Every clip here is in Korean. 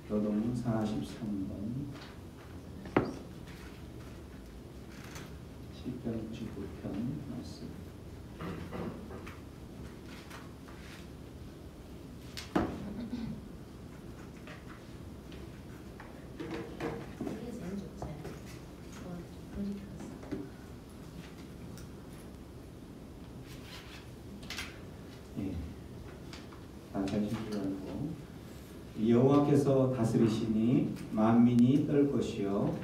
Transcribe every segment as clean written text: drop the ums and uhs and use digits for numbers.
교동 43번 시편 99편 말씀. 여호와께서 다스리시니 만민이 떨 것이요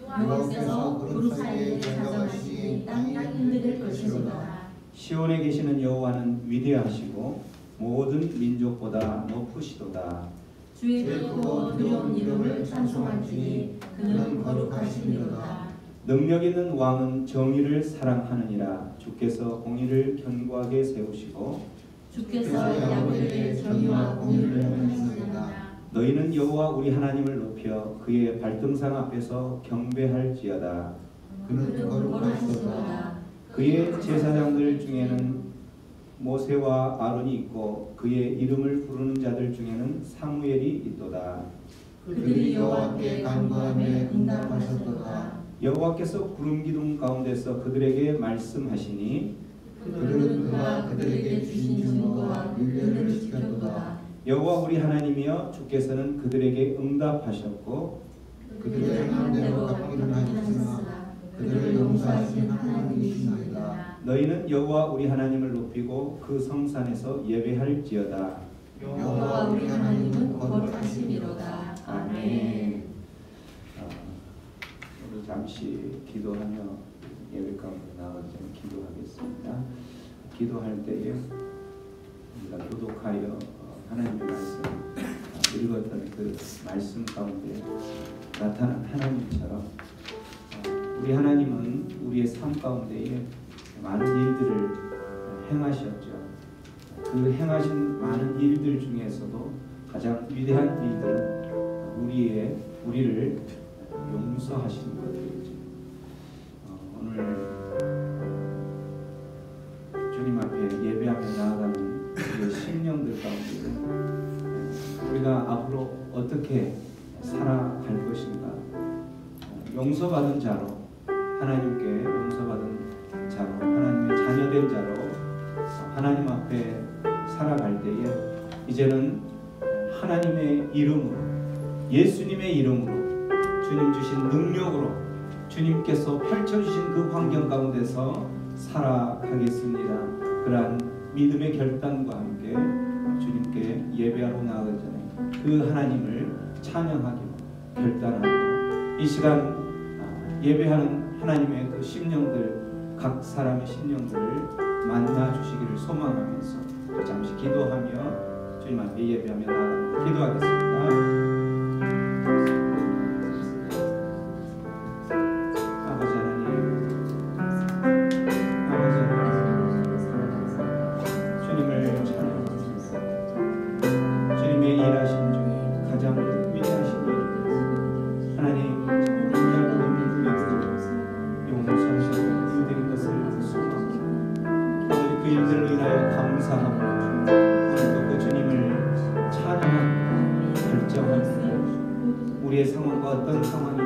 여호와께서 구름 사이에 다정하시니 땅이 흔들릴 것이로다. 시온에 계시는 여호와는 위대하시고 모든 민족보다 높으시도다. 주의 크고 두려운 이름을 찬송할지니 그는 거룩하시니로다. 능력 있는 왕은 정의를 사랑하느니라. 주께서 공의를 견고하게 세우시고 주께서 야곱에게 정의와 공의를 행하시리라. 너희는 여호와 우리 하나님을 높여 그의 발등상 앞에서 경배할지어다. 그는 거룩하시도다. 그의 제사장들 중에는 모세와 아론이 있고 그의 이름을 부르는 자들 중에는 사무엘이 있도다. 그들이 여호와께 간구하며 응답하셨도다. 여호와께서 구름 기둥 가운데서 그들에게 말씀하시니 그들은 그가 그들에게 주신 증거와 율례를 지켰도다. 여호와 우리 하나님이여 주께서는 그들에게 응답하셨고 그들의 행한 대로 갚기는 하셨으나 그들을 용서하신 하나님이시니이다. 너희는 여호와 우리 하나님을 높이고 그 성산에서 예배할지어다. 여호와 우리 하나님은 거룩하시니로다. 아멘. 오늘 잠시 기도하며 예배 가운데 나가기 전에 기도하겠습니다. 기도할 때에 우리가 교독하여 하나님의 말씀 읽었던 그 말씀 가운데 나타난 하나님처럼 우리 하나님은 우리의 삶 가운데에 많은 일들을 행하셨죠. 그 행하신 많은 일들 중에서도 가장 위대한 일들은 우리를 용서하시는 것들이죠. 오늘 주님 앞에 예배하며 나아가는 우리의 심령들 가운데 우리가 앞으로 어떻게 살아갈 것인가. 용서받은 자로, 하나님께 용서받은 자로, 하나님의 자녀된 자로 하나님 앞에 살아갈 때에 이제는 하나님의 이름으로, 예수님의 이름으로, 주님 주신 능력으로 주님께서 펼쳐주신 그 환경 가운데서 살아가겠습니다. 그러한 믿음의 결단과 함께 주님께 예배하러 나가기 전에 그 하나님을 찬양하기로 결단하고 이 시간 예배하는 하나님의 그 심령들, 각 사람의 심령들을 만나 주시기를 소망하면서 잠시 기도하며 주님 앞에 예배하며 나아갑니다. 기도하겠습니다. 우리의 상황과 어떤 상황이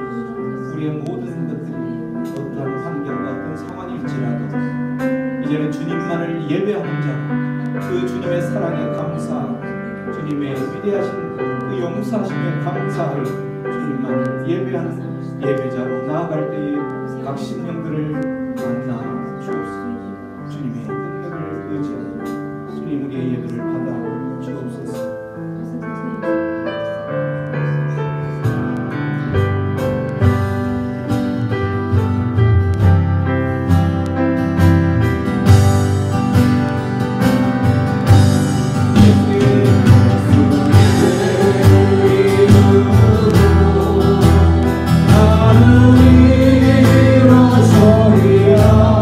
우리의 모든 것들이 어떠한 환경과 어떤 상황일지라도 이제는 주님만을 예배하는 자, 그 주님의 사랑에 감사, 주님의 위대하신 그 용서하심에 감사할 주님만을 예배하는 예배자로 나아갈 때에 각 심령들을 만나 주옵소서. 주님의 능력을 의지하고 주님 우리의 예배를 받아 주옵소서. Hallelujah.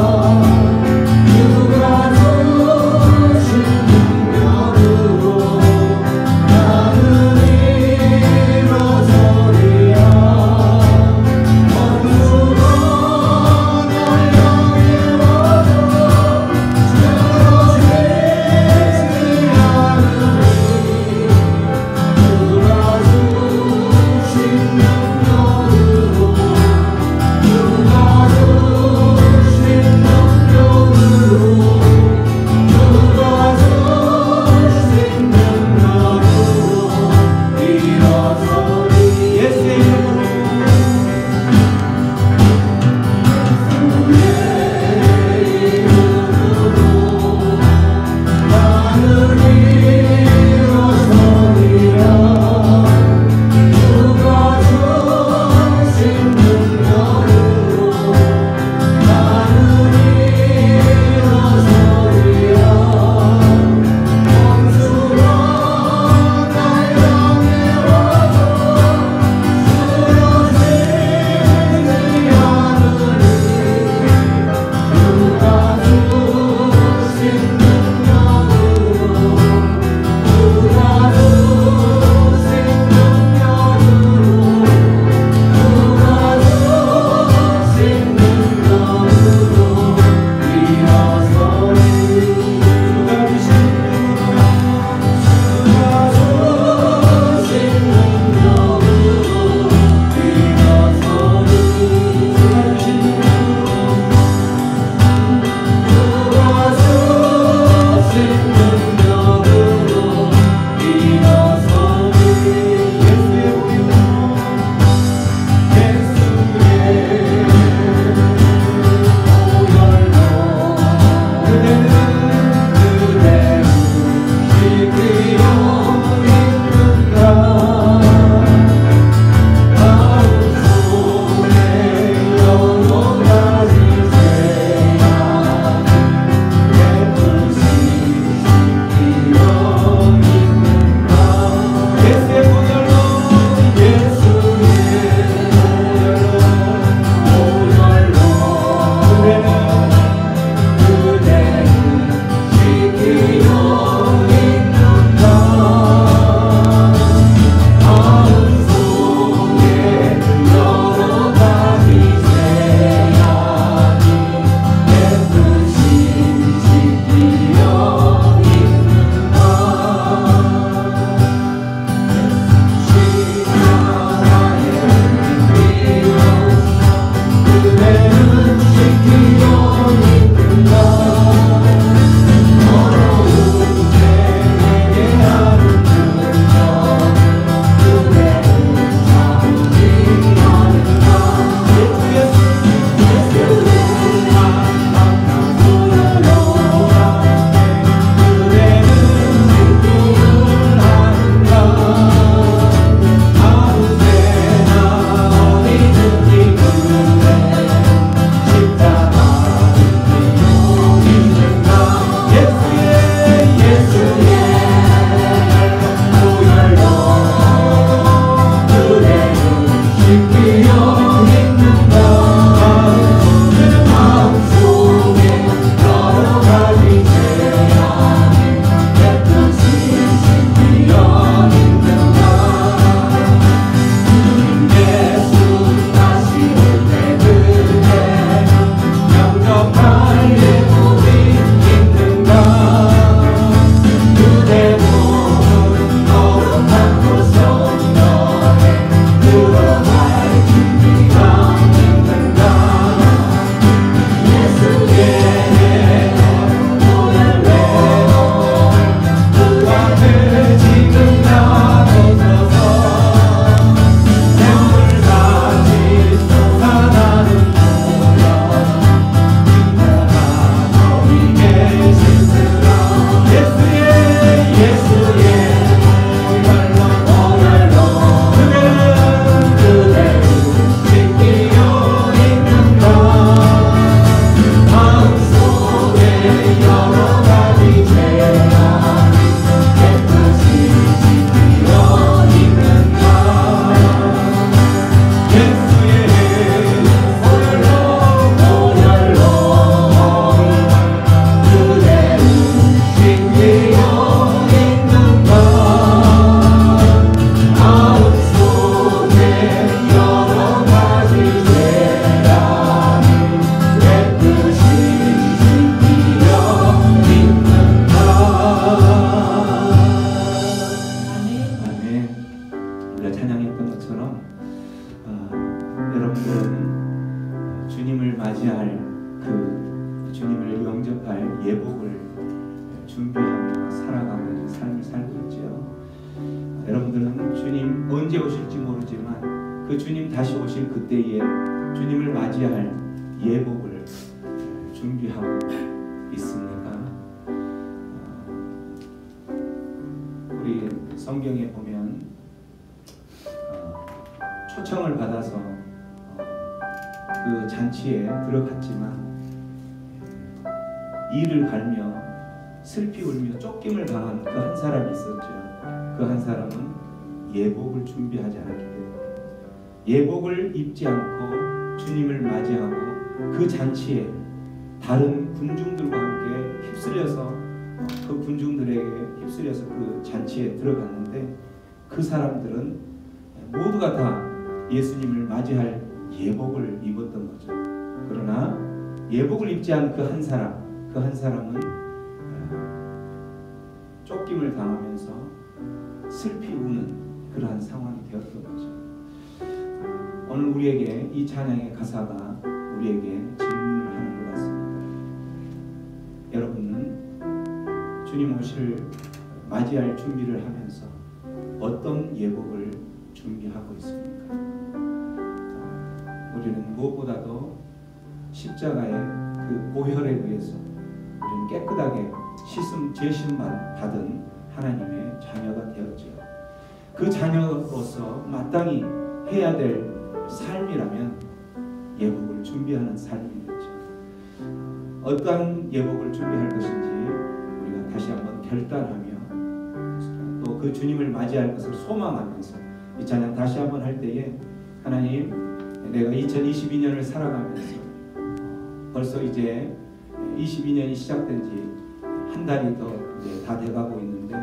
찬양했던 것처럼 여러분들은 주님을 맞이할 주님을 영접할 예복을 준비하며 살아가고 있는 삶을 살고 있죠. 여러분들은 주님 언제 오실지 모르지만 그 주님 다시 오실 그때에 주님을 맞이할 예복을 준비하고 있습니까? 우리 성경에 보면 초청을 받아서 그 잔치에 들어갔지만 이를 갈며 슬피 울며 쫓김을 당한 그 한 사람이 있었죠. 그 한 사람은 예복을 준비하지 않았기 때문에 예복을 입지 않고 주님을 맞이하고 그 잔치에 다른 군중들과 함께 휩쓸려서 그 군중들에게 휩쓸려서 그 잔치에 들어갔는데 그 사람들은 모두가 다 예수님을 맞이할 예복을 입었던 거죠. 그러나 예복을 입지 않은 그 한 사람은 쫓김을 당하면서 슬피 우는 그러한 상황이 되었던 거죠. 오늘 우리에게 이 찬양의 가사가 우리에게 질문을 하는 것 같습니다. 여러분은 주님 오실 맞이할 준비를 하면서 어떤 예복을 준비하고 있습니까? 우리는 무엇보다도 십자가의 그 보혈에 의해서 우리는 깨끗하게 제심 받은 하나님의 자녀가 되었죠. 그 자녀로서 마땅히 해야 될 삶이라면 예복을 준비하는 삶이겠죠. 어떠한 예복을 준비할 것인지 우리가 다시 한번 결단하며 또 그 주님을 맞이할 것을 소망하면서 이 찬양 다시 한번 할 때에 하나님, 내가 2022년을 살아가면서 벌써 이제 22년이 시작된 지 한 달이 더 이제 다 돼가고 있는데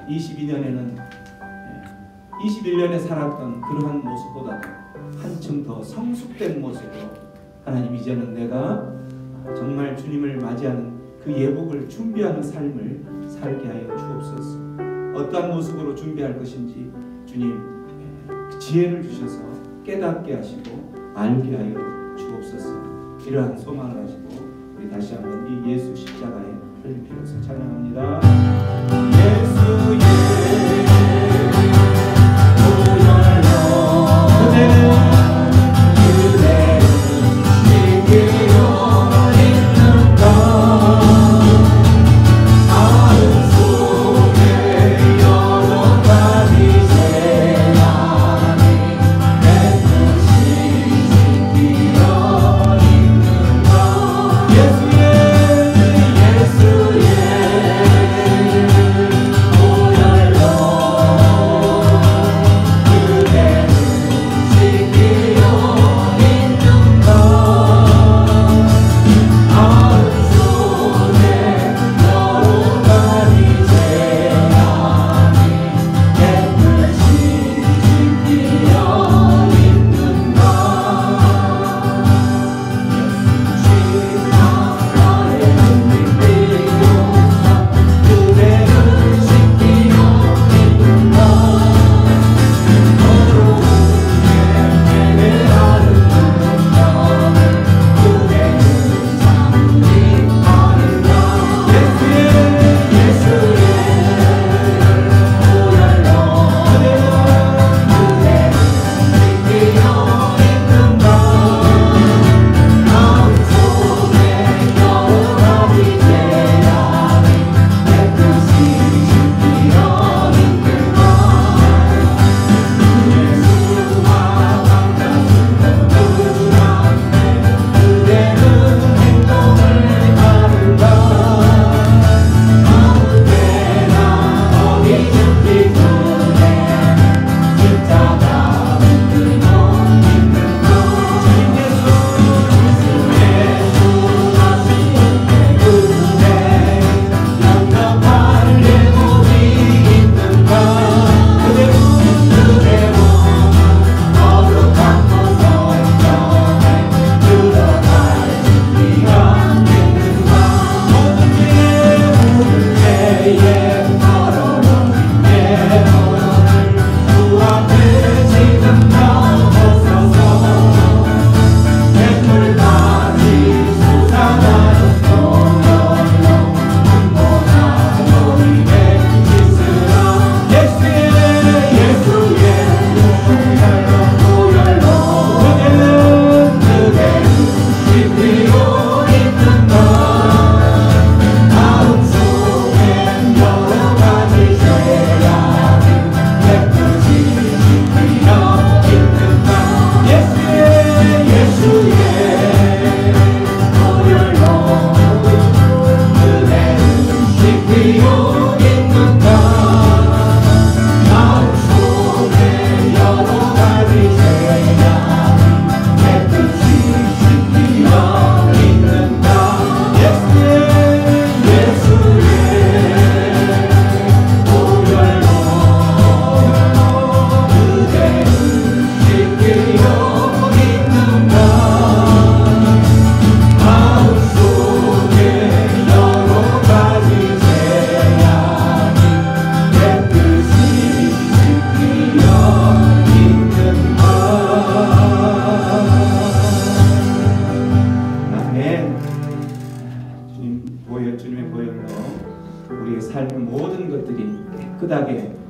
22년에는 21년에 살았던 그러한 모습보다도 한층 더 성숙된 모습으로 하나님, 이제는 내가 정말 주님을 맞이하는 그 예복을 준비하는 삶을 살게 하여 주옵소서. 어떠한 모습으로 준비할 것인지 주님 지혜를 주셔서 깨닫게 하시고 알게 하여 주옵소서. 이러한 소망을 가지고 우리 다시 한번 이 예수 십자가의 흘림표로서 찬양합니다. 예수의 예수의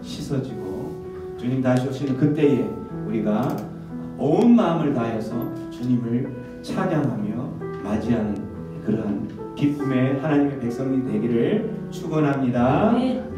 씻어지고 주님 다시 오시는 그때에 우리가 온 마음을 다해서 주님을 찬양하며 맞이하는 그러한 기쁨의 하나님의 백성이 되기를 축원합니다. 네.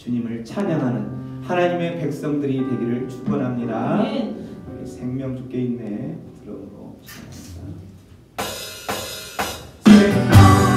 주님을 찬양하는 하나님의 백성들이 되기를 축원합니다. 네. 생명 주께 있네 들어보고 시작합니다. 주께 있네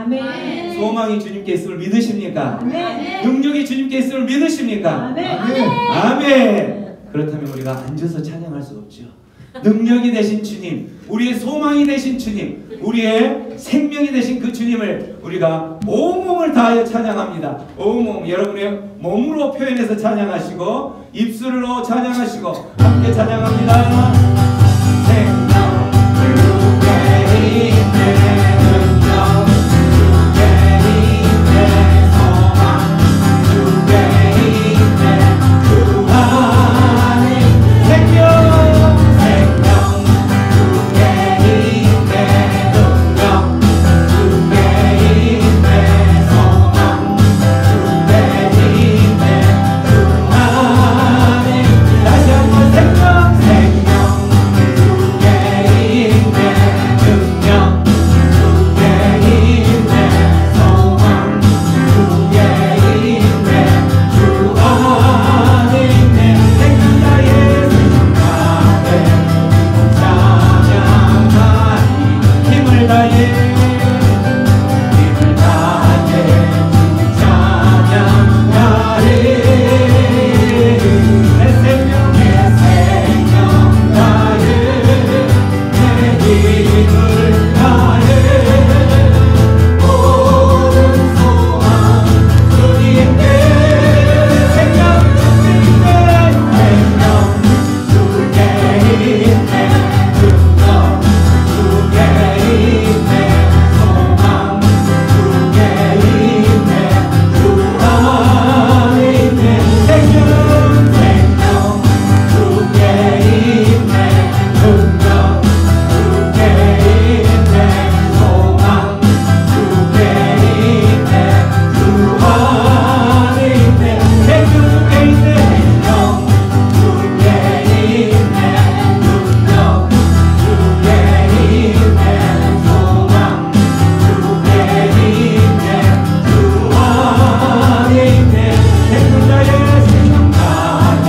아멘. 소망이 주님께 있음을 믿으십니까? 아멘. 능력이 주님께 있음을 믿으십니까? 아멘. 아멘. 그렇다면 우리가 앉아서 찬양할 수 없죠. 능력이 되신 주님, 우리의 소망이 되신 주님, 우리의 생명이 되신 그 주님을 우리가 온몸을 다하여 찬양합니다. 온몸, 여러분의 몸으로 표현해서 찬양하시고 입술로 찬양하시고 함께 찬양합니다. 생명 주께 있네 능력 주께 있네 소망 주께 있네 주 안에 생명 주께 있네 능력 주께 있네 소망 주께 있네 주 안에 다시 한번 생명 주께 있네 능력 주께 있네 소망 주께 있네 주 안에 있네 생명 나의 생명하네 찬양하리 힘을 다해 찬양하리 내 생명 다해 내 힘을 다해 모든 소망 주님께 생명 주께 있네 능력 주께 있네 소망 주께 있네 주 안에 있네 생명 주께 있네 능력 주께 있네 소망 주께 있네 주 안에 있네 생명 주께 있네 생명 주께 있네 능력 주께 있네 소망 주께 있네 주 안에 있네 생명 나의 생명 다해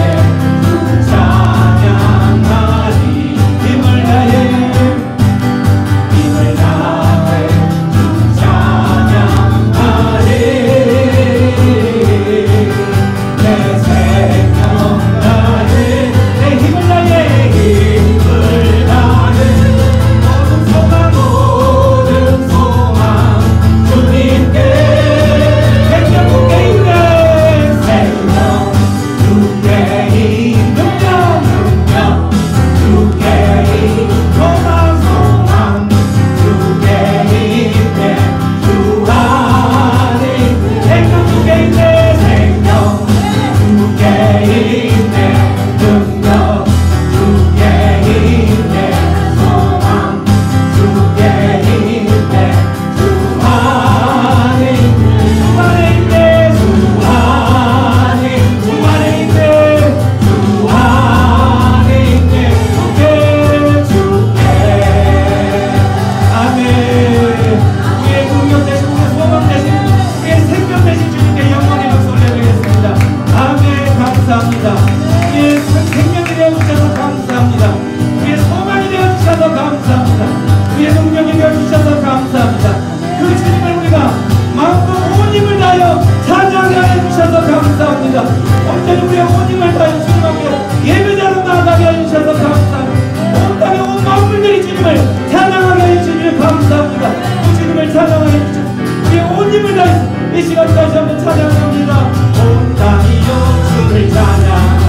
찬양하리 힘을 다해 찬양하리 내 생명 다해 내 힘을 다해 힘을 다해 모든 소망 주님께 생명 주께 있네 생명 주께 있는 능력 주께 있는 소망 주께 있네 주 안에 있네 생명 주께 있네 생명 주께 있네 능력 주께 있네 소망 주께 있네 주 안에 있네 주 안에 있네 주 안에 있네 주 안에 있네 주께 아멘. 우리의 능력 되신 우리의 소망 되신 우리의 생명 되신 주님께 영광의 박수 올려드리겠습니다. 아멘. 감사합니다. 우리의 생명이 되어주셔서 감사합니다. 우리의 소망이 되어주셔서 감사합니다. 우리의 능력이 되어주셔서 감사합니다. 그 주님을 우리가 마음과 온 힘을 다하여 찬양하여 주셔서 감사합니다. 온전히 우리의 온 힘을 다하여 주님 앞에 예배자로 나아가게 해주셔서 감사합니다. 온 땅의 온 만물들이 주님을 찬양하게 해주시니 감사합니다. 그 주님을 찬양하게 해주셔서 우리의 온 힘을 다해서 이 시간 다시 한번 찬양합니다. 온 땅이여 주를 찬양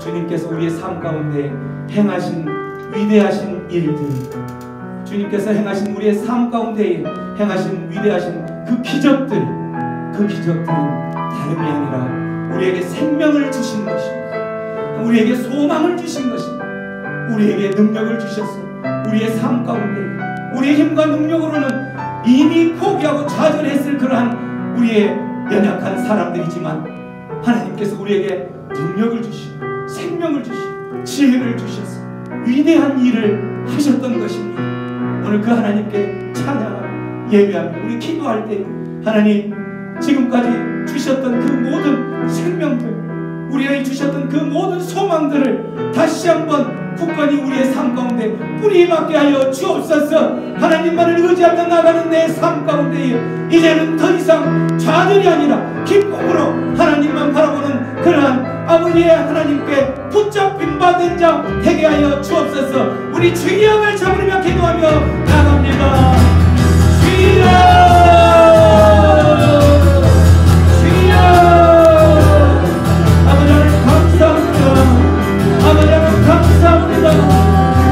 주님께서 우리의 삶 가운데 행하신 위대하신 일들, 주님께서 행하신 우리의 삶 가운데 행하신 위대하신 그 기적들은 다름이 아니라 우리에게 생명을 주신 것입니다. 우리에게 소망을 주신 것입니다. 우리에게 능력을 주셔서 우리의 삶 가운데 우리의 힘과 능력으로는 이미 포기하고 좌절했을 그러한 우리의 연약한 사람들이지만 하나님께서 우리에게 능력을 주시고 생명을 주시고 지혜를 주셔서 위대한 일을 하셨던 것입니다. 오늘 그 하나님께 찬양하고 예배하며 우리 기도할 때 하나님 지금까지 주셨던 그 모든 생명들, 우리에게 주셨던 그 모든 소망들을 다시 한번 굳건히 우리의 삶 가운데 뿌리 박게 하여 주옵소서. 하나님만을 의지하며 나가는 내 삶 가운데 이제는 더 이상 좌절이 아니라 기쁨으로 하나님만 바라보는 그러한 아버지의 하나님께 붙잡힌 받은 자 되게 하여 주옵소서. 우리 주의 영을 잡으며 기도하며 나갑니다. 주여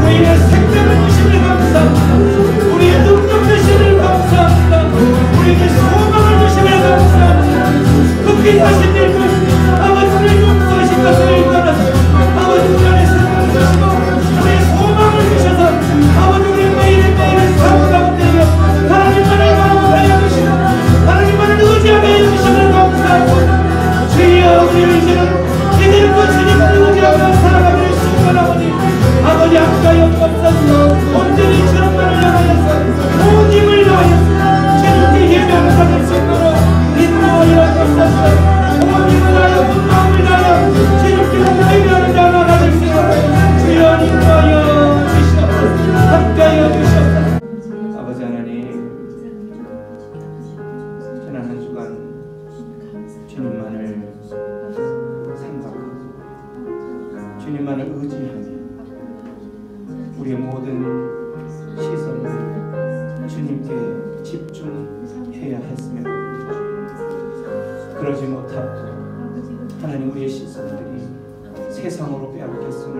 우리의 생명을 주시길 감사합니다. 우리의 능력 주시길 감사합니다. 우리에게 소망을 주시길 감사합니다. 그 귀하신 일들 아버지를 용서하신 것을 떠나서 아버지 우리 안에 생명을 주시고 우리의 소망을 주셔서 아버지 우리 매일매일의 삶 가운데 하나님만을 바라보게 해주시고 하나님만을 의지하게 해주시길 감사합니다. 주여 우리를 이제는 그 주님을 의지하며 살아가기를 축원하오니 아버지 아까여 없어서 온전히 주님만을 향하여서 온 힘을 다하여서 주님께 예배하는 자들 속도로 인도하여 주옵소서. 온 힘을 다하여 온 마음을 다하여 주님께 예배하는 자가 나가질 수 있도록 주여 인도하여 주시옵소서. 함께하여 주시옵소서. 아버지 하나님 지난 한 주간 주님만을 생각하고 주님만을 의지하며 우리의 모든 시선을 주님께 집중해야 했으면 그러지 못하고 하나님 우리의 시선들이 세상으로 빼앗겼음을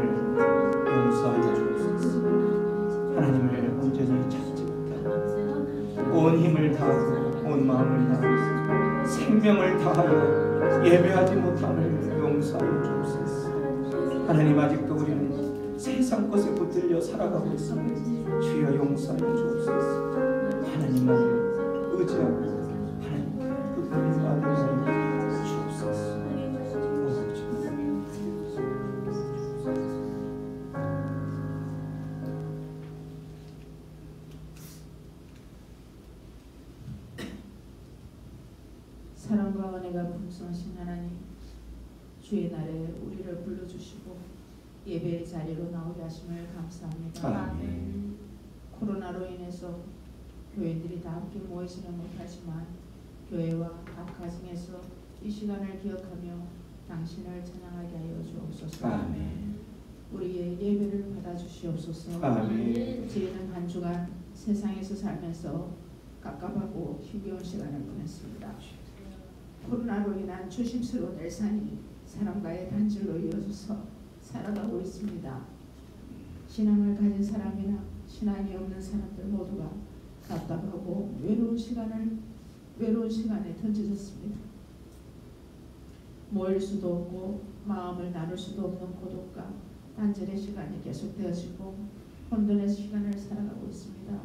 용서하여 주옵소서. 하나님을 온전히 찾지 못하고 온 힘을 다하고 온 마음을 다하고 생명을 다하여 예배하지 못함을 용서하여 주옵소서. 하나님 아직도 우리는 세상 것에 붙들려 살아가고 있습니다. 주여 용서하여 주옵소서. 하나님만을 의지하고 하나님께 붙들림 받으며 주옵소서. 사랑과 은혜가 풍성하신 하나님, 주의 날에 우리를 불러주시고 예배의 자리로 나오게 하심을 감사합니다. 아멘. 코로나로 인해서 교인들이 다 함께 모이지는 못하지만 교회와 각 가정에서 이 시간을 기억하며 당신을 찬양하게 하여 주옵소서. 아멘. 우리의 예배를 받아주시옵소서. 아멘. 저희는 한 주간 세상에서 살면서 갑갑하고 힘겨운 시간을 보냈습니다. 코로나로 인한 조심스러운 일상이 사람과의 단절로 이어져서 살아가고 있습니다. 신앙을 가진 사람이나 신앙이 없는 사람들 모두가 답답하고 외로운 시간에 던져졌습니다. 모일 수도 없고 마음을 나눌 수도 없는 고독과 단절의 시간이 계속되어지고 혼돈의 시간을 살아가고 있습니다.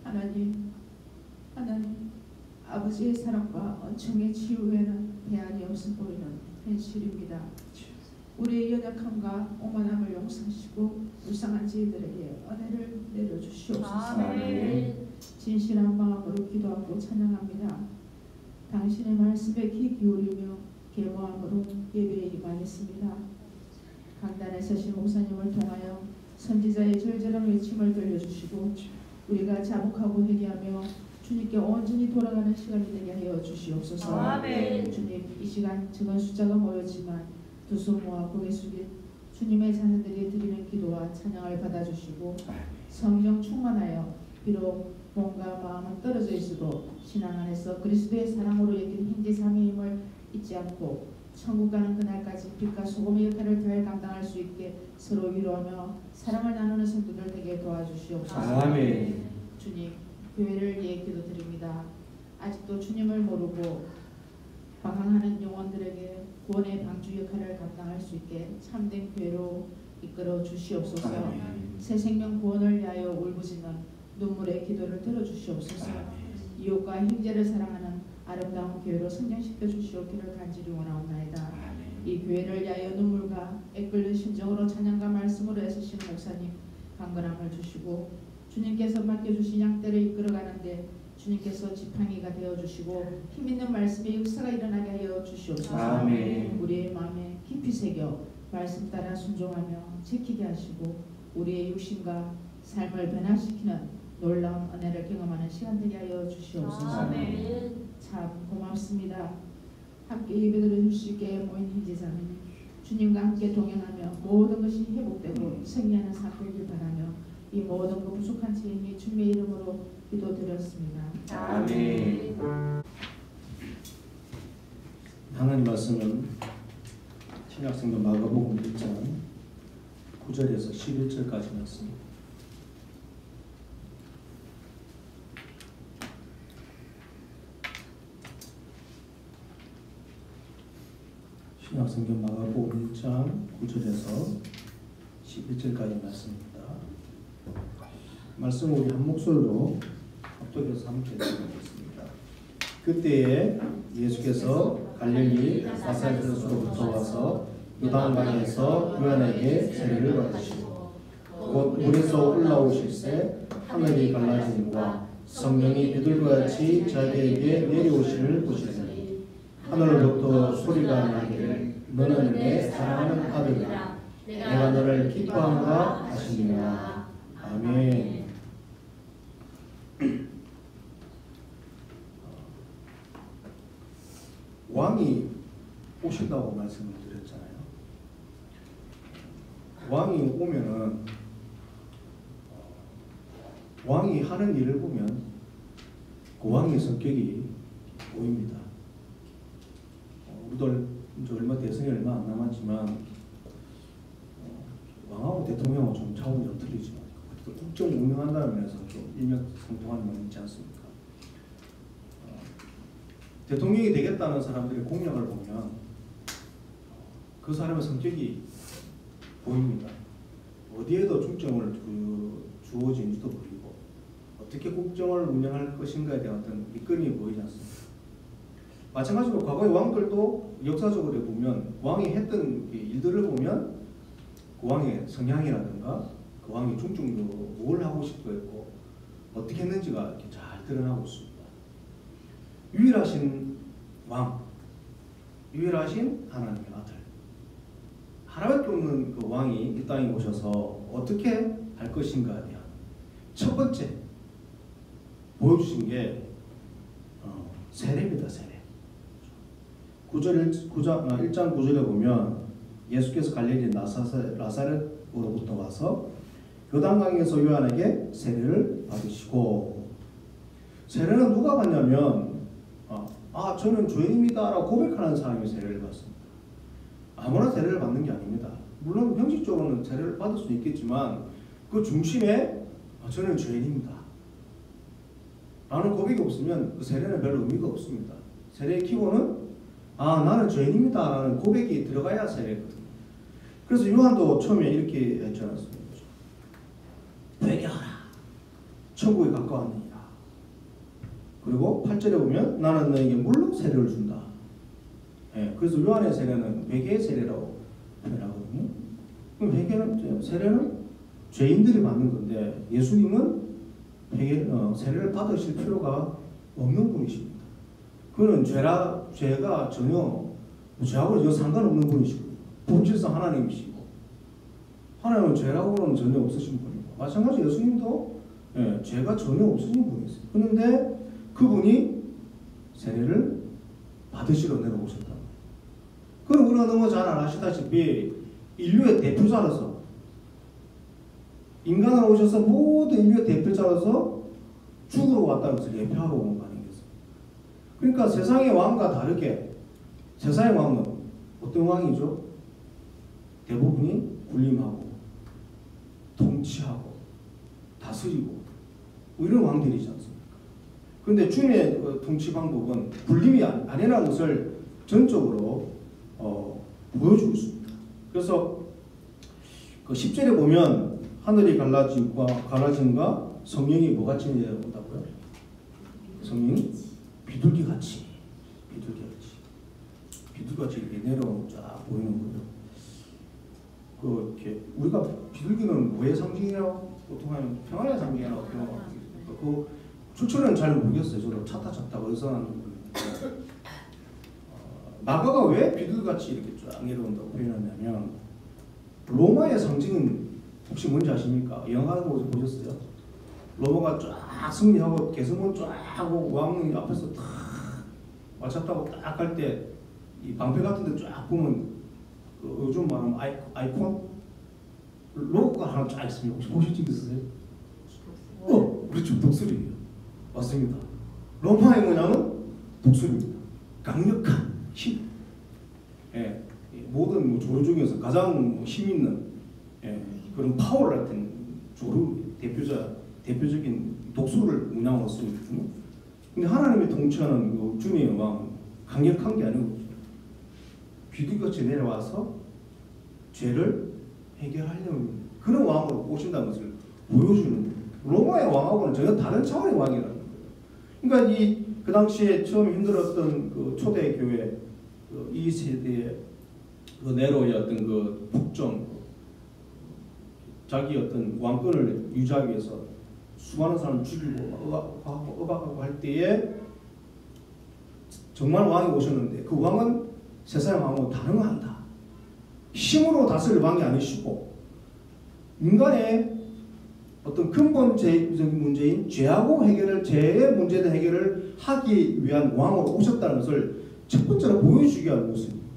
하나님 아버지의 사랑과 은총의 치유에는 대안이 없어 보이는 현실입니다. 우리의 연약함과 오만함을 용서하시고 불쌍한 저희들에게 은혜를 내려주시옵소서. 진실한 마음으로 기도하고 찬양합니다. 당신의 말씀에 귀 기울이며 계모함으로 예배에 임하겠습니다. 강단에 서신 목사님을 통하여 선지자의 절절한 외침을 들려주시고 우리가 자복하고 회개하며 주님께 온전히 돌아가는 시간이 되게 하여 주시옵소서. 아멘. 주님, 이 시간 적은 숫자가 모였지만 두 손 모아 고개 숙인 주님의 자녀들이 드리는 기도와 찬양을 받아주시고 성령 충만하여 비록 몸과 마음은 떨어져 있어도 신앙 안에서 그리스도의 사랑으로 여긴 형제 자매임을 잊지 않고 천국 가는 그날까지 빛과 소금의 역할을 잘 감당할 수 있게 서로 위로하며 사랑을 나누는 성도들 되게 도와주시옵소서. 아멘. 주님, 교회를 위해 기도드립니다. 아직도 주님을 모르고 방황하는 영혼들에게 구원의 방주 역할을 감당할 수 있게 참된 교회로 이끌어 주시옵소서. 아멘. 새 생명 구원을 위하여 울부짖는 눈물의 기도를 들어주시옵소서. 이웃과 형제를 사랑하는 아름다운 교회로 성장시켜 주시옵기를 간절히 원하옵나이다. 이 교회를 위하여 눈물과 애끓는 심정으로 찬양과 말씀으로 애쓰시는 목사님 강건함을 주시고 주님께서 맡겨주신 양떼를 이끌어가는데 주님께서 지팡이가 되어주시고 힘있는 말씀의 역사가 일어나게 하여 주시옵소서. 아멘. 우리의 마음에 깊이 새겨 말씀 따라 순종하며 지키게 하시고 우리의 육신과 삶을 변화시키는 놀라운 은혜를 경험하는 시간 되게 하여 주시옵소서. 아멘. 참 고맙습니다. 함께 예배드려 주시기에 모인 형제자매님 주님과 함께 동행하며 모든 것이 회복되고 승리하는 사건이길 바라며 이 모든 것 부족한 죄인이 주님의 이름으로 기도드렸습니다. 아멘. 하나님 말씀은 신약성경 마가복음 1장 9절에서 11절까지 말씀입니다. 신약성경 마가복음 1장 9절에서 11절까지 말씀입니다. 말씀을 우리 한 목소리로 합독해서 함께 읽어보겠습니다. 그때에 예수께서 갈릴리 나사렛으로부터 와서 요단강에서 요한에게 세례를 받으시고 곧 물에서 올라오실새 하늘이 갈라짐과 성령이 비둘기같이 자기에게 내려오시를 보시더니 하늘로부터 소리가 나기를 너는 내 사랑하는 아들이라 내가 너를 기뻐한다 하시니라. 아멘. 왕이 오신다고 말씀을 드렸잖아요. 왕이 오면은 왕이 하는 일을 보면 그 왕의 성격이 보입니다. 우리도 이제 대선이 얼마 안 남았지만 왕하고 대통령하고 좀 차원이 좀 틀리죠. 국정 운영한다는 면에서 좀 일맥상통하는 면이 있지 않습니까? 대통령이 되겠다는 사람들의 공약을 보면 그 사람의 성격이 보입니다. 어디에도 중점을 주어진지도 보이고 어떻게 국정을 운영할 것인가에 대한 어떤 이끌림이 보이지 않습니다. 마찬가지로 과거의 왕들도 역사적으로 보면 왕이 했던 일들을 보면 그 왕의 성향이라든가 그 왕이 중증적으로 뭘 하고 싶어 했고 어떻게 했는지가 이렇게 잘 드러나고 있습니다. 유일하신 왕, 유일하신 하나님의 아들, 하나밖에 없는 그 왕이 이 땅에 오셔서 어떻게 할 것인가에 대한 첫 번째 보여주신 게 세례입니다. 세례. 1장 9절에 보면 예수께서 갈릴리 나사렛으로부터 와서 요단강에서 요한에게 세례를 받으시고, 세례는 누가 받냐면 저는 죄인입니다 라고 고백하는 사람이 세례를 받습니다. 아무나 세례를 받는 게 아닙니다. 물론 형식적으로는 세례를 받을 수 있겠지만 그 중심에 저는 죄인입니다 라는 고백이 없으면 그 세례는 별로 의미가 없습니다. 세례의 기본은 나는 죄인입니다 라는 고백이 들어가야 세례거든요. 그래서 요한도 처음에 이렇게 했지 않았습니까? 회개하라, 천국에 가까웠느니라. 그리고 8절에 보면 나는 너에게 물로 세례를 준다. 그래서 요한의 세례는 회개의 세례라고 표현하거든요. 그럼 세례는 죄인들이 받는 건데 예수님은 세례를 받으실 필요가 없는 분이십니다. 그는 죄가 전혀 죄하고는 상관없는 분이시고 본질상 하나님이시고 하나님은 죄라고는 전혀 없으신 분이고 마찬가지로 예수님도 죄가 전혀 없으신 분이세요. 그런데 그분이 세례를 받으시러 내려오셨다. 그럼 우리가 너무 잘 아시다시피 인류의 대표자로서 인간으로 오셔서 모든 인류의 대표자로서 죽으러 왔다는 것을 예표하러 온 거 아니겠어요? 그러니까 세상의 왕과 다르게 세상의 왕은 어떤 왕이죠? 대부분이 군림하고 통치하고 다스리고 뭐 이런 왕들이지 않습니까? 그런데 주님의 통치 방법은 군림이 아니라는 것을 전적으로 보여주고 있습니다. 그래서 그 10절에 보면 하늘이 갈라짐과 성령이 뭐같이 내려온다고요? 성령이 비둘기같이 이렇게 내려오는 쫙 보이는 거예요. 이렇게 우리가 비둘기는 뭐의 상징이라고 보통 하면 평안의 상징이라고 표현하고 그 출처는 잘 모르겠어요. 저도 찾다 어디서 나는지 모르겠는데 마가가 왜 비둘기같이 이렇게 쫙 내려온다고 표현하냐면 로마의 상징은 혹시 뭔지 아십니까? 영화 보셨어요? 로마가 쫙 승리하고 개성문 쫙 하고 왕이 앞에서 탁 맞췄다고 딱 할 때 이 방패 같은 데 쫙 보면 요즘 말하면 아이콘 로고가 하나 쫙 있습니다. 혹시 보신 적 있으세요? 그렇죠. 독수리예요. 맞습니다. 로마의 문양은 독수리입니다. 강력한 힘. 예, 모든 조류 중에서 가장 힘 있는 그런 파워 같은 조류 대표적인 독수리를 문양으로 씁니다. 근데 하나님의 통치하는 그 주님의 왕은 강력한 게 아니고 비둘기같이 내려와서 죄를 해결하려는 그런 왕으로 오신다는 것을 보여주는 거예요. 로마의 왕하고는 전혀 다른 차원의 왕이라는 거예요. 그러니까 그 당시에 처음 힘들었던 그 초대 교회 이 세대의 그 네로의 어떤 그 북정 자기 어떤 왕권을 유지하기 위해서 수많은 사람을 죽이고 억압하고 할 때에 정말 왕이 오셨는데 그 왕은 세상의 왕하고 다른 왕이다. 힘으로 다스릴 왕이 아니시고 인간의 어떤 근본적인 문제인 죄하고 죄의 문제에 대한 해결을 하기 위한 왕으로 오셨다는 것을 첫 번째로 보여주기 위한 모습입니다.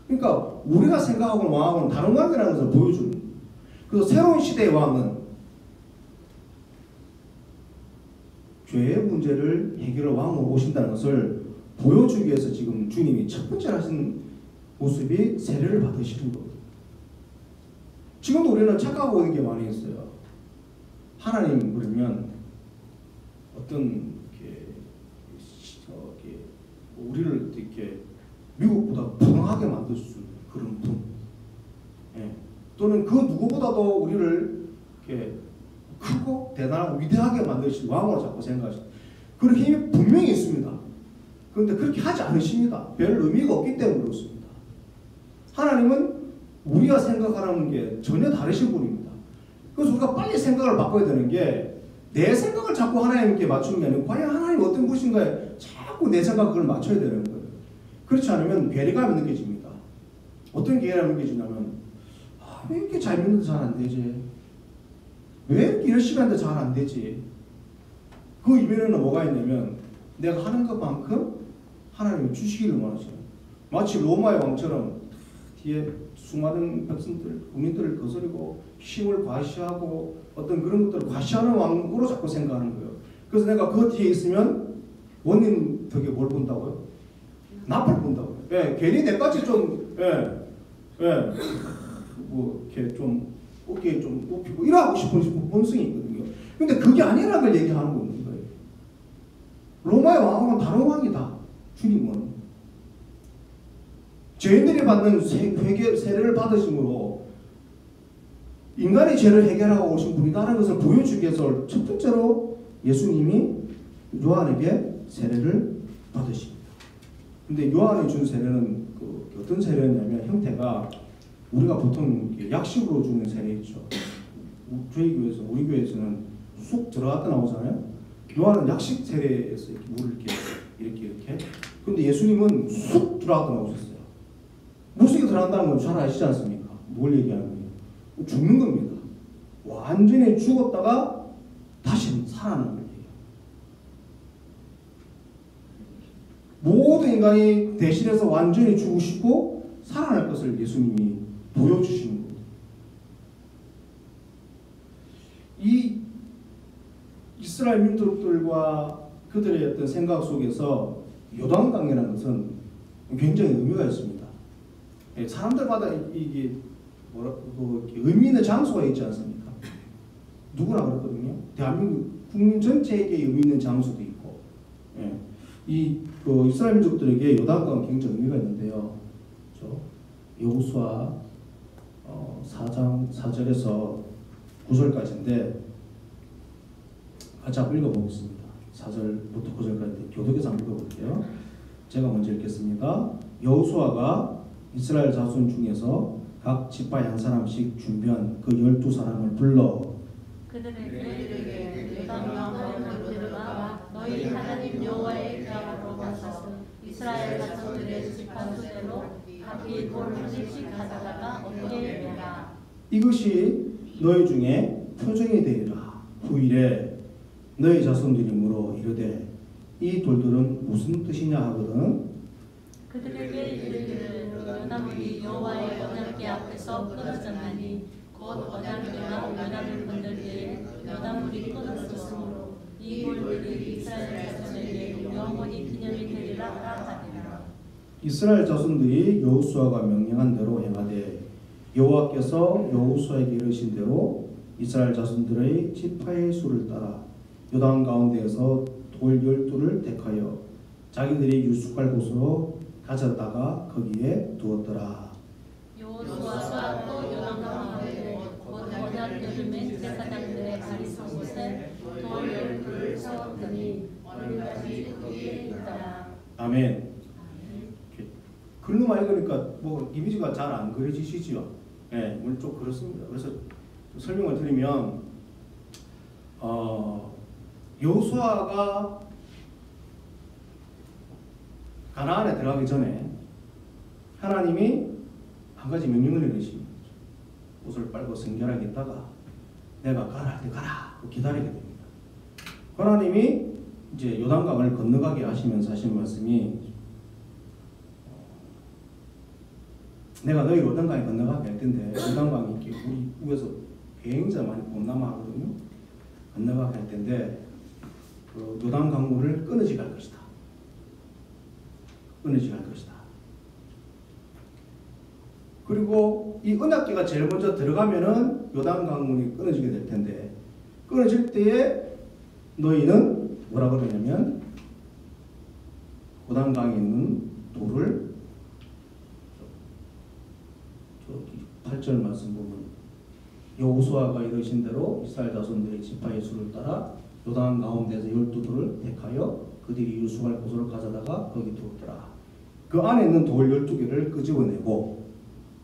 그러니까 우리가 생각하고 있는 왕하고는 다른 왕이라는 것을 보여주는 거예요. 그래서 새로운 시대의 왕은 죄의 문제를 해결할 왕으로 오신다는 것을 보여주기 위해서 지금 주님이 첫 번째 하신 모습이 세례를 받으시는 거예요. 지금도 우리는 착각하고 있는 게 많이 있어요. 하나님 그러면 어떤 우리를 이렇게 미국보다 부강하게 만들 수 있는 그런 분, 또는 그 누구보다도 우리를 이렇게 크고 대단하고 위대하게 만드실 왕으로 자꾸 생각하시죠. 그런 힘이 분명히 있습니다. 그런데 그렇게 하지 않으십니다. 별 의미가 없기 때문에 그렇습니다. 하나님은 우리가 생각하는 게 전혀 다르신 분입니다. 그래서 우리가 빨리 생각을 바꿔야 되는 게 내 생각을 자꾸 하나님께 맞추는 게 아니고 과연 하나님 어떤 분인가에 자꾸 내 생각 그걸 맞춰야 되는 거예요. 그렇지 않으면 괴리감이 느껴집니다. 어떤 괴리감이 느껴지냐면 왜 이렇게 잘 믿는데 잘 안 되지? 왜 이렇게 열심히 하는데 잘 안 되지? 그 이면에는 뭐가 있냐면 내가 하는 것만큼 하나님이 주시기를 원하시는 마치 로마의 왕처럼 뒤에 수많은 백성들, 국민들을 거스르고 힘을 과시하고 어떤 그런 것들을 과시하는 왕으로 자꾸 생각하는 거예요. 그래서 내가 그 뒤에 있으면 원인 덕에 뭘 본다고요? 나쁠 본다고요. 괜히 내까지 좀 뭐 이렇게 좀 어깨에 좀 높이고 이러고 싶은 본성이 있거든요. 근데 그게 아니라는 걸 얘기하는 거예요. 로마의 왕은 다른 왕이다. 주님은 죄인들이 받는 세례를 받으심으로 인간의 죄를 해결하고 오신 분이다라는 것을 보여주기 위해서 첫 번째로 예수님이 요한에게 세례를 받으십니다. 근데 요한이 준 세례는 어떤 세례였냐면 형태가 우리가 보통 약식으로 주는 세례 있죠. 저희 교회에서 우리 교회에서는 쑥 들어갔다 나오잖아요. 요한은 약식 세례에서 이렇게 물을 이렇게. 근데 예수님은 쑥 들어갔다 나오셨어요. 물속에 들어간다는 건 잘 아시지 않습니까? 뭘 얘기하는 거예요? 죽는 겁니다. 완전히 죽었다가 다시 살아나는 거예요. 모든 인간이 대신해서 완전히 죽으시고 살아날 것을 예수님이 보여주시는 겁니다. 이 이스라엘 민족들과 그들의 어떤 생각 속에서 요단강이라는 것은 굉장히 의미가 있습니다. 사람들마다 이게 의미 있는 장소가 있지 않습니까? 누구나 그렇거든요. 대한민국 국민 전체에게 의미 있는 장소도 있고, 이스라엘 민족들에게 요단강은 굉장히 의미가 있는데요. 여호수아 4장 4절에서 9절까지인데 같이 한번 읽어보겠습니다. 4절부터 9절까지 교독에서 한번 읽어볼게요. 제가 먼저 읽겠습니다. 여호수아가 이스라엘 자손 중에서 각 지파에 한 사람씩 준비한 그 12사람을 불러 그들에게 요단강으로 들어가 너희 하나님 여호와의 궤하로 가서 이스라엘 자손들의 지파 수대로 각기 돌 한 개씩 가져다가 얻게 되라. 이것이 너희 중에 표정이 되리라. 후일에 너희 자손들이 물어 이르되 이 돌들은 무슨 뜻이냐 하거든. 그들에게 이르기를 요단물이 여호와의 언약궤 앞에서 끊어졌나니 곧 언약궤가 요단을 건널 때에 요단물이 끊어졌으므로 이 돌들이 이스라엘 자손에게 영원히 기념이 되리라 하니라. 이스라엘 자손들이 여호수아가 명령한 대로 행하되 여호와께서 여호수아에게 이르신 대로 이스라엘 자손들의 지파의 수를 따라 요단 가운데에서 돌 12를 택하여 자기들이 유숙할 곳으로 가져다가 거기에 두었더라. 여호수아가 또 요단 가운데 곧 언약궤를 맨 제사장들의 발이 선 곳에 돌 12를 세웠더니 오늘까지 거기에 있더라. 아멘. 글로만 읽으니까 이미지가 잘 안 그려지시죠? 물론 좀 그렇습니다. 그래서 설명을 드리면 여호수아가 가나안에 들어가기 전에 하나님이 한 가지 명령을 내리십니다. 옷을 빨고 성결하게 있다가 내가 가라 할 때 가라 기다리게 됩니다. 하나님이 이제 요단강을 건너가게 하시면서 하신 말씀이 내가 너희 요단강에 건너가게 할 텐데 요단강이 이렇게 우리 위에서 굉장히 많이 범람하거든요. 건너가게 할 텐데 그 요단 강물을 끊어지게 할 것이다. 끊어지게 할 것이다. 그리고 이 언약궤가 제일 먼저 들어가면은 요단 강물이 끊어지게 될 텐데 끊어질 때에 너희는 뭐라 그러냐면 요단강에 있는 돌을 8절 말씀 보면 여호수아가 이르신 대로 이스라엘 자손들의 지파의 수를 따라 요단 가운데서 12돌을 택하여 그들이 유숙할 곳으로 가져다가 거기 두었더라. 그 안에 있는 돌 12개를 끄집어내고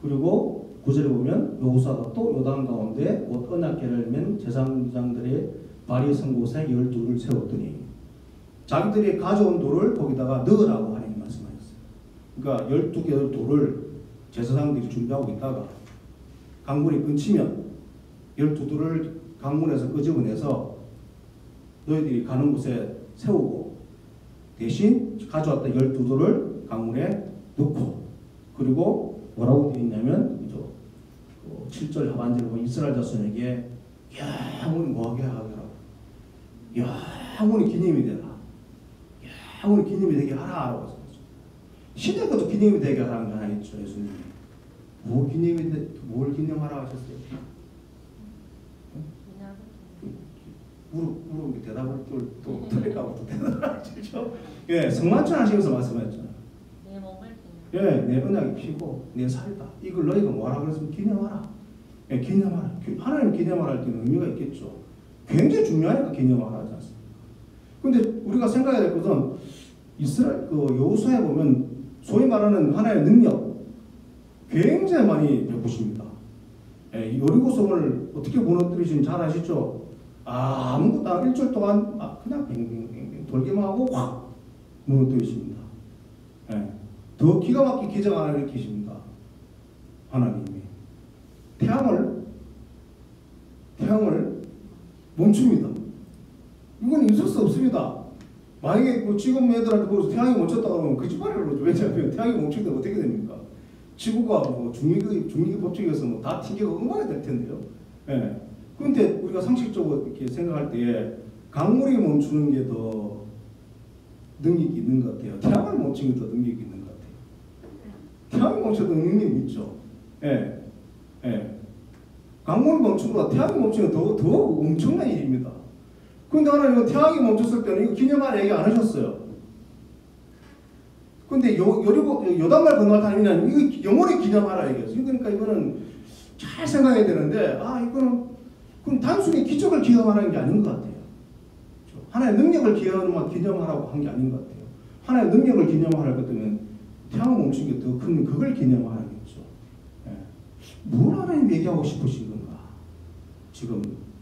그리고 9절에 보면 여호수아가 또 요단 가운데 곧 언약궤를 맨 제사장들의 발이 선 곳에 12돌을 세웠더니 자기들이 가져온 돌을 거기다가 넣으라고 하나님 말씀하셨어요. 그러니까 12개의 돌을 제사장들이 준비하고 있다가 강물이 끊치면 12돌을 강물에서 끄집어내서 너희들이 가는 곳에 세우고 대신 가져왔던 12돌을 강물에 넣고 그리고 뭐라고 되어 있냐면 7절 하반절에 보면 이스라엘 자손에게 영원히 뭐하게 하더라. 영원히 기념이 되라. 영원히 기념이 되게 하라라고 했어요. 시대가도 기념이 되게 하라는 게 하나 있죠. 예수님이 뭘 기념하라 하셨어요? 물어보면 대답을 또 틀릴까 또 대답을 하시죠. 성만찬 하시면서 말씀하셨잖아요. 내 몸을 내 언약이 피고 내 살이다. 이걸 너희가 뭐라 그랬으면 기념하라. 기념하라. 하나님 기념하라 할 때는 의미가 있겠죠. 굉장히 중요하니까 기념하라 하지 않습니까? 근데 우리가 생각해야 될 것은 이스라엘 여호수아에 보면 소위 말하는 하나의 능력 굉장히 많이 베푸십니다. 여리고성을 어떻게 무너뜨리시는지 잘 아시죠? 아무것도 안 1절 동안 그냥 뱅뱅뱅뱅 돌기만 하고 확 무너뜨리십니다. 더 기가 막히게 기적 하나 일으키십니다. 하나님이 태양을 멈춥니다. 이건 있을 수 없습니다. 만약에 지금 애들한테 보여서 태양이 멈췄다 그러면 거짓말이라고 그러죠. 왜냐하면 태양이 멈추게 되면 어떻게 됩니까? 지구가 중력의 법칙에서 다 튕겨가 엉망이 될 텐데요. 그런데 우리가 상식적으로 이렇게 생각할 때 강물이 멈추는 게 더 능력이 있는 것 같아요. 태양을 멈추는 게 더 능력이 있는 것 같아요. 태양이 멈춰도 능력이 있죠. 예, 예. 강물이 멈추고 태양이 멈추면 더 엄청난 일입니다. 그런데 하나님은 태양이 멈췄을 때는 이거 기념할 얘기 안 하셨어요. 근데 요단말 건너갈 타임이냐 이거 영원히 기념하라 얘기했어요. 그러니까 이거는 잘 생각해야 되는데 이거는 그럼 단순히 기적을 기념하라는 게 아닌 것 같아요. 하나의 능력을 기념하라고 한 게 아닌 것 같아요. 하나의 능력을 기념하라고 했더니 태양을 멈춘 게 더 큰 그걸 기념하라겠죠. 예. 뭘 하나님 얘기하고 싶으신 건가? 지금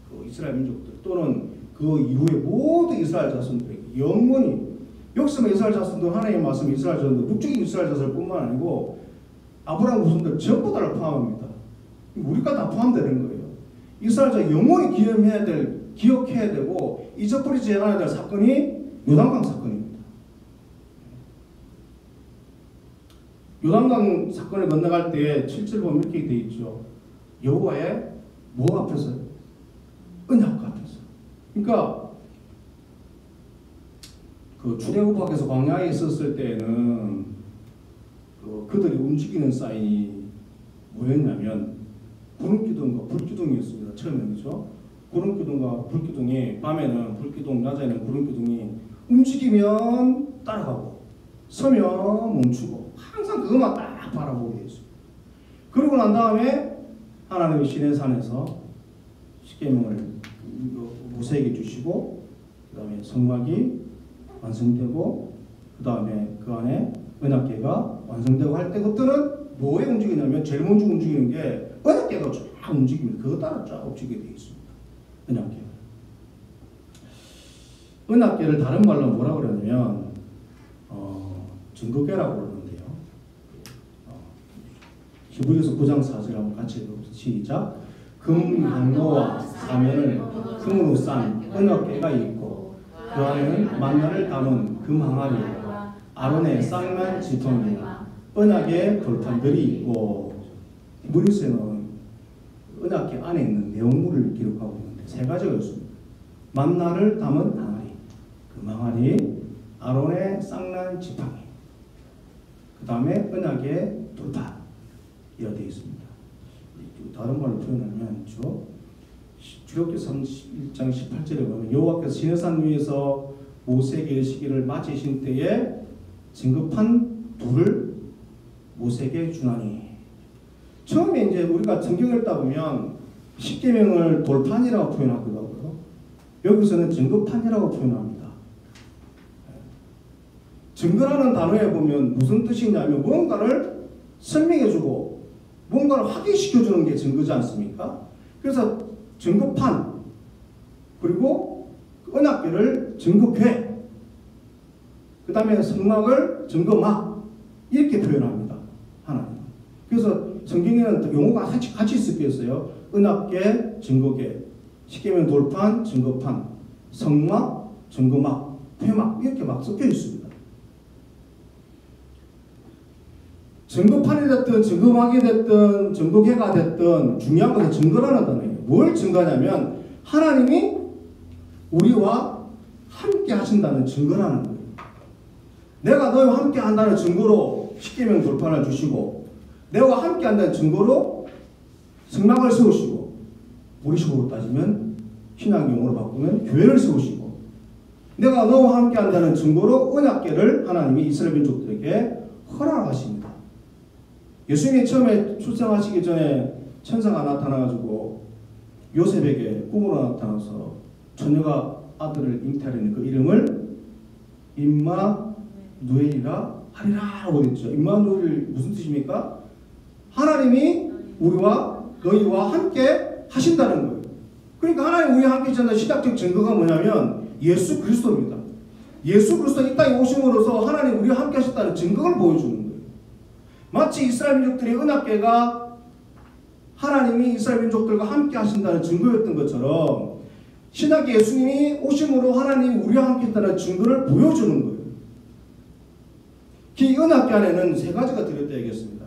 그 이스라엘 민족들 또는 그 이후에 모든 이스라엘 자손들에게 영원히 역사의 이스라엘 자손들 하나님의 말씀 이스라엘 자손들 북쪽인 이스라엘 자손뿐만 아니고 아브라함 후손들 전부 다를 포함합니다. 우리가 다 포함되는 거예요. 이스라엘 자손 영원히 기억해야 되고 잊어버리지 않아야 될 사건이 요단강 사건입니다. 요단강 사건을 건너갈 때 7절 보면 이렇게 되어 있죠. 여호와의 뭐 앞에서? 언약 앞에서. 그러니까 그 출애굽에서 광야에 있었을 때는 그들이 움직이는 사인이 뭐였냐면 구름기둥과 불기둥이었습니다. 처음에는 그렇죠. 구름기둥과 불기둥이 밤에는 불기둥, 낮에는 구름기둥이 움직이면 따라가고 서면 멈추고 항상 그것만 딱 바라보게 되어 있습니다. 그러고 난 다음에 하나님의 시내산에서 십계명을 모세에게 주시고 그 다음에 성막이 완성되고 그 다음에 그 안에 언약궤가 완성되고 할 때 그때는 뭐에 움직이냐면 제일 먼저 움직이는 게 언약궤가 쫙 움직입니다. 그거 따라 쫙 움직이게 되어 있습니다. 언약궤를. 언약궤를 다른 말로 뭐라 그러냐면 증거궤라고 그러는데요. 히브리서 9장 4절 한번 같이 읽어보세요. 시작. 금 강도와 사면을 금으로 싼 언약궤가 있고 그 안에는 만나를 담은 금 항아리와 아론의 쌍난 지통이나 언약의 돌판들이 있고 히브리서에는 언약궤 안에 있는 내용물을 기록하고 있는데 세 가지가 있습니다. 만나를 담은 항아리, 금 항아리, 아론의 쌍난 지팡이, 그 다음에 언약의 돌판 이렇게 되어 있습니다. 다른 말로 표현하면 출애굽기 31장 18절에 보면 여호와께서 시내산 위에서 모세에게 이르시기를 마치신 때에 진급한 불을 모세에게 주나니. 처음에 이제 우리가 성경을 읽다 보면 십계명을 돌판이라고 표현하기도 하고요. 여기서는 증거판이라고 표현합니다. 증거라는 단어에 보면 무슨 뜻이냐면 뭔가를 설명해주고 뭔가를 확인시켜주는 게 증거지 않습니까? 그래서 증거판 그리고 언약궤를 증거궤 그 다음에 성막을 증거막 이렇게 표현합니다. 하나님. 그래서 성경에는 용어가 같이 섞여 있어요. 언약궤, 증거궤, 십계명 돌판, 증거판, 성막, 증거막, 회막 이렇게 막 섞여 있습니다. 증거판이 됐든 증거막이 됐든 증거궤가 됐든 중요한 것은 증거라는 단어예요. 뭘 증거냐면 하나님이 우리와 함께 하신다는 증거라는 거예요. 내가 너희와 함께 한다는 증거로 십계명 돌판을 주시고 내와 함께 한다는 증거로 성막을 세우시고 우리식으로 따지면 신앙용어로 바꾸면 교회를 세우시고 내가 너와 함께 한다는 증거로 언약궤를 하나님이 이스라엘 민족들에게 허락하십니다. 예수님이 처음에 출생하시기 전에 천사가 나타나가지고 요셉에게 꿈으로 나타나서 처녀가 아들을 잉태하려는 그 이름을 임마누엘이라 하리라고 했죠. 임마누엘 무슨 뜻입니까? 하나님이 우리와 너희와 함께 하신다는 거예요. 그러니까 하나님 우리와 함께 하신다는 시작적 증거가 뭐냐면 예수 그리스도입니다. 예수 그리스도 이 땅에 오심으로써 하나님 우리와 함께 하셨다는 증거를 보여주는 거예요. 마치 이스라엘 민족들의 언약궤가 하나님이 이스라엘 민족들과 함께 하신다는 증거였던 것처럼 신약의 예수님이 오심으로 하나님이 우리와 함께 했다는 증거를 보여주는 거예요. 이 언약궤 안에는 세 가지가 들어있다야겠습니다.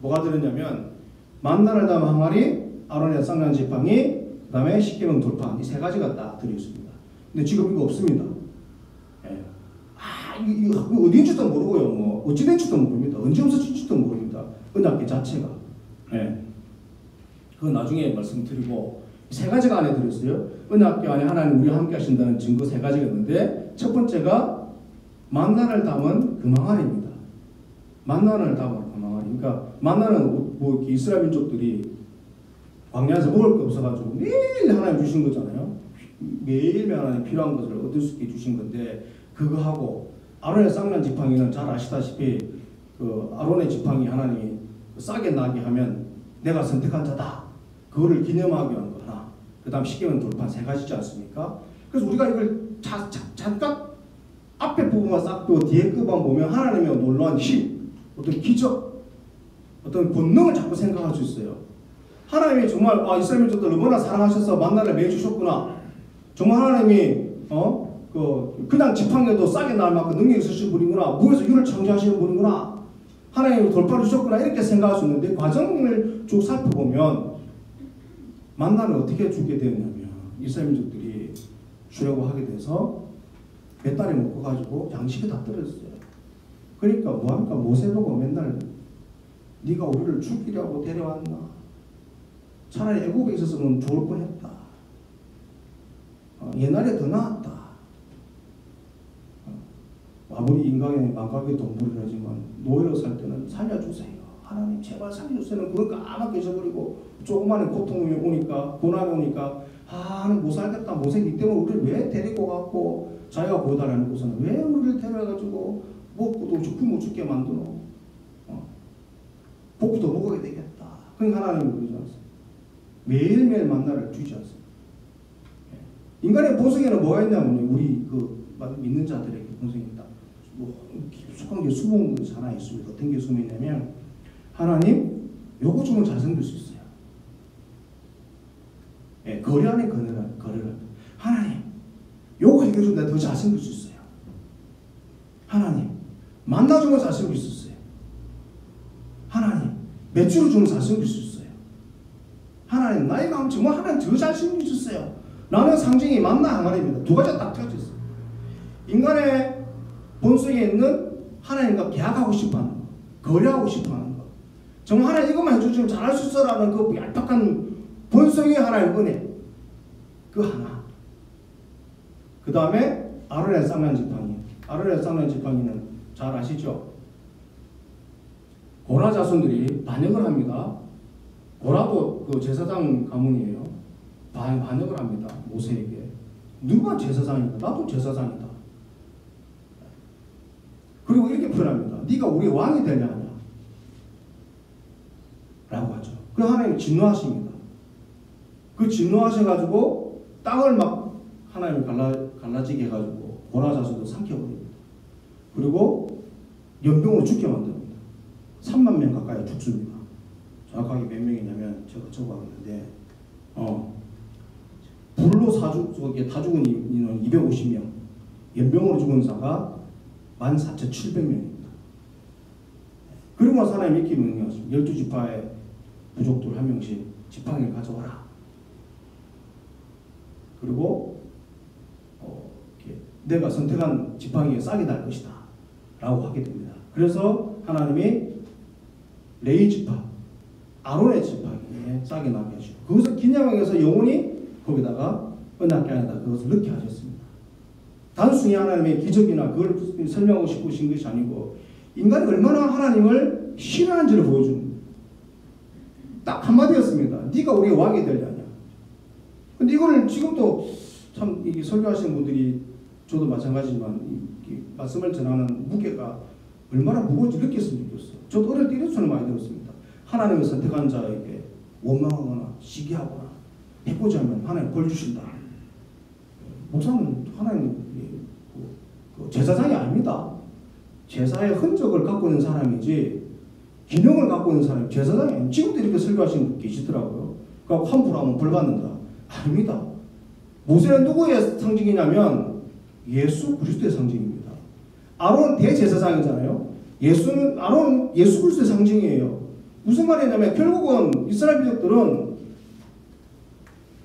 뭐가 들었냐면 만나를 담은 항아리, 아론의 쌍난 지팡이, 그 다음에 십계명 돌판 이 세 가지가 딱 들어있습니다. 근데 지금 이거 없습니다. 이거 어딘지도 모르고요. 뭐 어찌 된지도 모릅니다. 언제 없어질지도 모릅니다. 은학계 자체가. 네. 그건 나중에 말씀드리고 세 가지가 안에 들었어요. 은학계 안에 하나님 우리와 함께 하신다는 증거 세 가지가 있는데 첫 번째가 만나를 담은 금항아리입니다. 만나를 담은 금항아리. 그러니까 만나는 뭐 이렇게 이스라엘 민족들이 광야에서 먹을 거 없어가지고 매일 하나님 주신 거잖아요. 매일매일 하나님 필요한 것을 얻을 수 있게 주신 건데 그거하고 아론의 쌍난 지팡이는 잘 아시다시피 그 아론의 지팡이 하나님이 싸게 나게 하면 내가 선택한 자다. 그거를 기념하기 위한 거 하나. 그 다음 십계명 돌판 세 가지지 않습니까? 그래서 우리가 이걸 잠깐 앞에 부분만 싹 빼고 뒤에 끝만 보면 하나님의 놀라운 힘, 어떤 기적, 어떤 본능을 자꾸 생각할 수 있어요. 하나님이 정말 이스라엘 민족들 얼마나 사랑하셔서 만나를 매주셨구나. 정말 하나님이 그냥 지팡이도 싸게 날 만큼 능력이 있으신 분이구나. 무에서 유를 창조하시는 분이구나. 하나님이 돌파를 주셨구나. 이렇게 생각할 수 있는데 과정을 쭉 살펴보면 만나를 어떻게 주게 되었냐면 이스라엘 민족들이 주려고 하게 돼서 몇 달이 먹고가지고 양식이 다 떨어졌어요. 그러니까 뭐합니까? 모세 보고 맨날 네가 우리를 죽이려고 데려왔나? 차라리 애국에 있었으면 좋을 뻔했다. 옛날에 더 나았다. 아무리 인간의 망각의 동물이라지만 노예로 살 때는 살려주세요. 하나님 제발 살려주세요. 그걸 까맣게 잊어버리고 조그마한 고통이 오니까 고난이 오니까 나는 못 살겠다. 모세기 때문에 우리를 왜 데리고 갔고 자기가 보다라는 곳은 왜 우리를 데려가지고 먹고도 굶어 죽게 만드노. 복도 먹어야 되겠다. 그러니까 하나님이 그러지 않습니다. 매일매일 만나를 주지 않습니다. 인간의 본성에는 뭐가 있냐면 우리 믿는 자들에게 본성이 있다. 뭐 깊숙한 게 숨은 것이 하나 있습니다. 어떤 게 숨어 있냐면 하나님 요거 주면 잘생길 수 있어요. 거래 안에 거래를 하나님 요거 해결해주면 내가 더 잘생길 수 있어요. 하나님 만나주면 잘생길 수 있어요. 하나님 매출을 주면 잘생길 수 있어요. 하나님 나이가 하면 정말 하나님 더 잘생길 수 있어요. 라는 상징이 만나 항아리입니다. 두 가지가 딱 펴져 있어요. 인간의 본성에 있는 하나님과 계약하고 싶어하는 거, 거래하고 싶어하는 거. 정말 하나님 이것만 해주시면 잘할 수 있어라는 그 얄팍한 본성의 하나님 은혜. 그 하나. 그 다음에 아론의 쌍난 지팡이. 아론의 쌍난 지팡이는 잘 아시죠? 고라 자손들이 반역을 합니다. 고라도 그 제사장 가문이에요. 반역을 합니다. 모세에게. 누가 제사장이다? 나도 제사장이다. 그리고 이렇게 표현합니다. 네가 우리 왕이 되냐 하냐? 라고 하죠. 그 하나님이 진노하십니다. 그 진노하셔가지고 땅을 막 하나님이 갈라지게 해가지고 고라 자손도 삼켜버립니다. 그리고 연병으로 죽게 만듭니다. 3만 명 가까이 죽습니다. 정확하게 몇 명이냐면 제가 적어봤는데 불로 다 죽은 인원 250명, 연병으로 죽은 자가 14,700명입니다. 그리고 나서 하나님 이렇게 명령하십니다. 12지파의 부족들 한 명씩 지팡이를 가져와라. 그리고 내가 선택한 지팡이에 싹이 날 것이다 라고 하게 됩니다. 그래서 하나님이 레위 지파, 아론의 지팡이에 싹이 나게 하시고 그것을 기념하기 위해서 영원히 거기다가 은하계 안에다 그것을 넣게 하셨습니다. 단순히 하나님의 기적이나 그걸 설명하고 싶으신 것이 아니고 인간이 얼마나 하나님을 싫어하는지를 보여줍니다. 딱 한마디였습니다. 네가 우리의 왕이 되려냐. 근데 이거를 지금도 참 이게 설교하시는 분들이 저도 마찬가지지만 이 말씀을 전하는 무게가 얼마나 무거운지 느꼈으면 좋겠어요. 저도 어릴 때 이런 소리 많이 들었습니다. 하나님을 선택한 자에게 원망하거나 시기하거나 해보자 하면 하나님 벌 주신다. 목사는 하나님 제사장이 아닙니다. 제사의 흔적을 갖고 있는 사람이지 기능을 갖고 있는 사람이 제사장이 아닙니다. 지금도 이렇게 설교하시는 분 계시더라고요. 그러니까 함부로 하면 벌 받는다. 아닙니다. 모세는 누구의 상징이냐면 예수 그리스도의 상징입니다. 아론은 대제사장이잖아요. 아론은 예수 그리스도의 상징이에요. 무슨 말이냐면 결국은 이스라엘 민족들은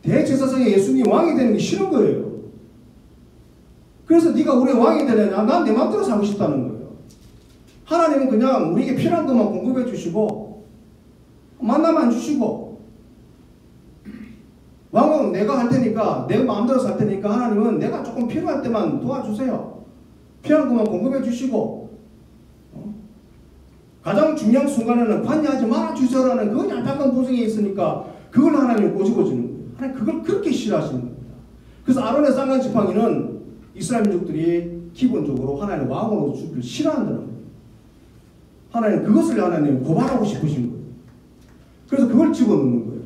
대제사장의 예수님이 왕이 되는 게 싫은 거예요. 그래서 네가 우리의 왕이 되려냐? 난 내 마음대로 살고 싶다는 거예요. 하나님은 그냥 우리에게 필요한 것만 공급해 주시고 만나만 주시고 왕은 내가 할 테니까 내 마음대로 살 테니까 하나님은 내가 조금 필요할 때만 도와주세요. 필요한 것만 공급해 주시고 가장 중요한 순간에는 관여하지 말아주세요라는 그 얄팍한 보증이 있으니까 그걸 하나님이 꼬집어 주는 거예요. 하나님 그걸 그렇게 싫어하시는 겁니다. 그래서 아론의 쌍난 지팡이는 이스라엘 민족들이 기본적으로 하나님의 왕으로 주기를 싫어한다는 거예요. 하나님 그것을 하나님 고발하고 싶으신 거예요. 그래서 그걸 집어넣는 거예요.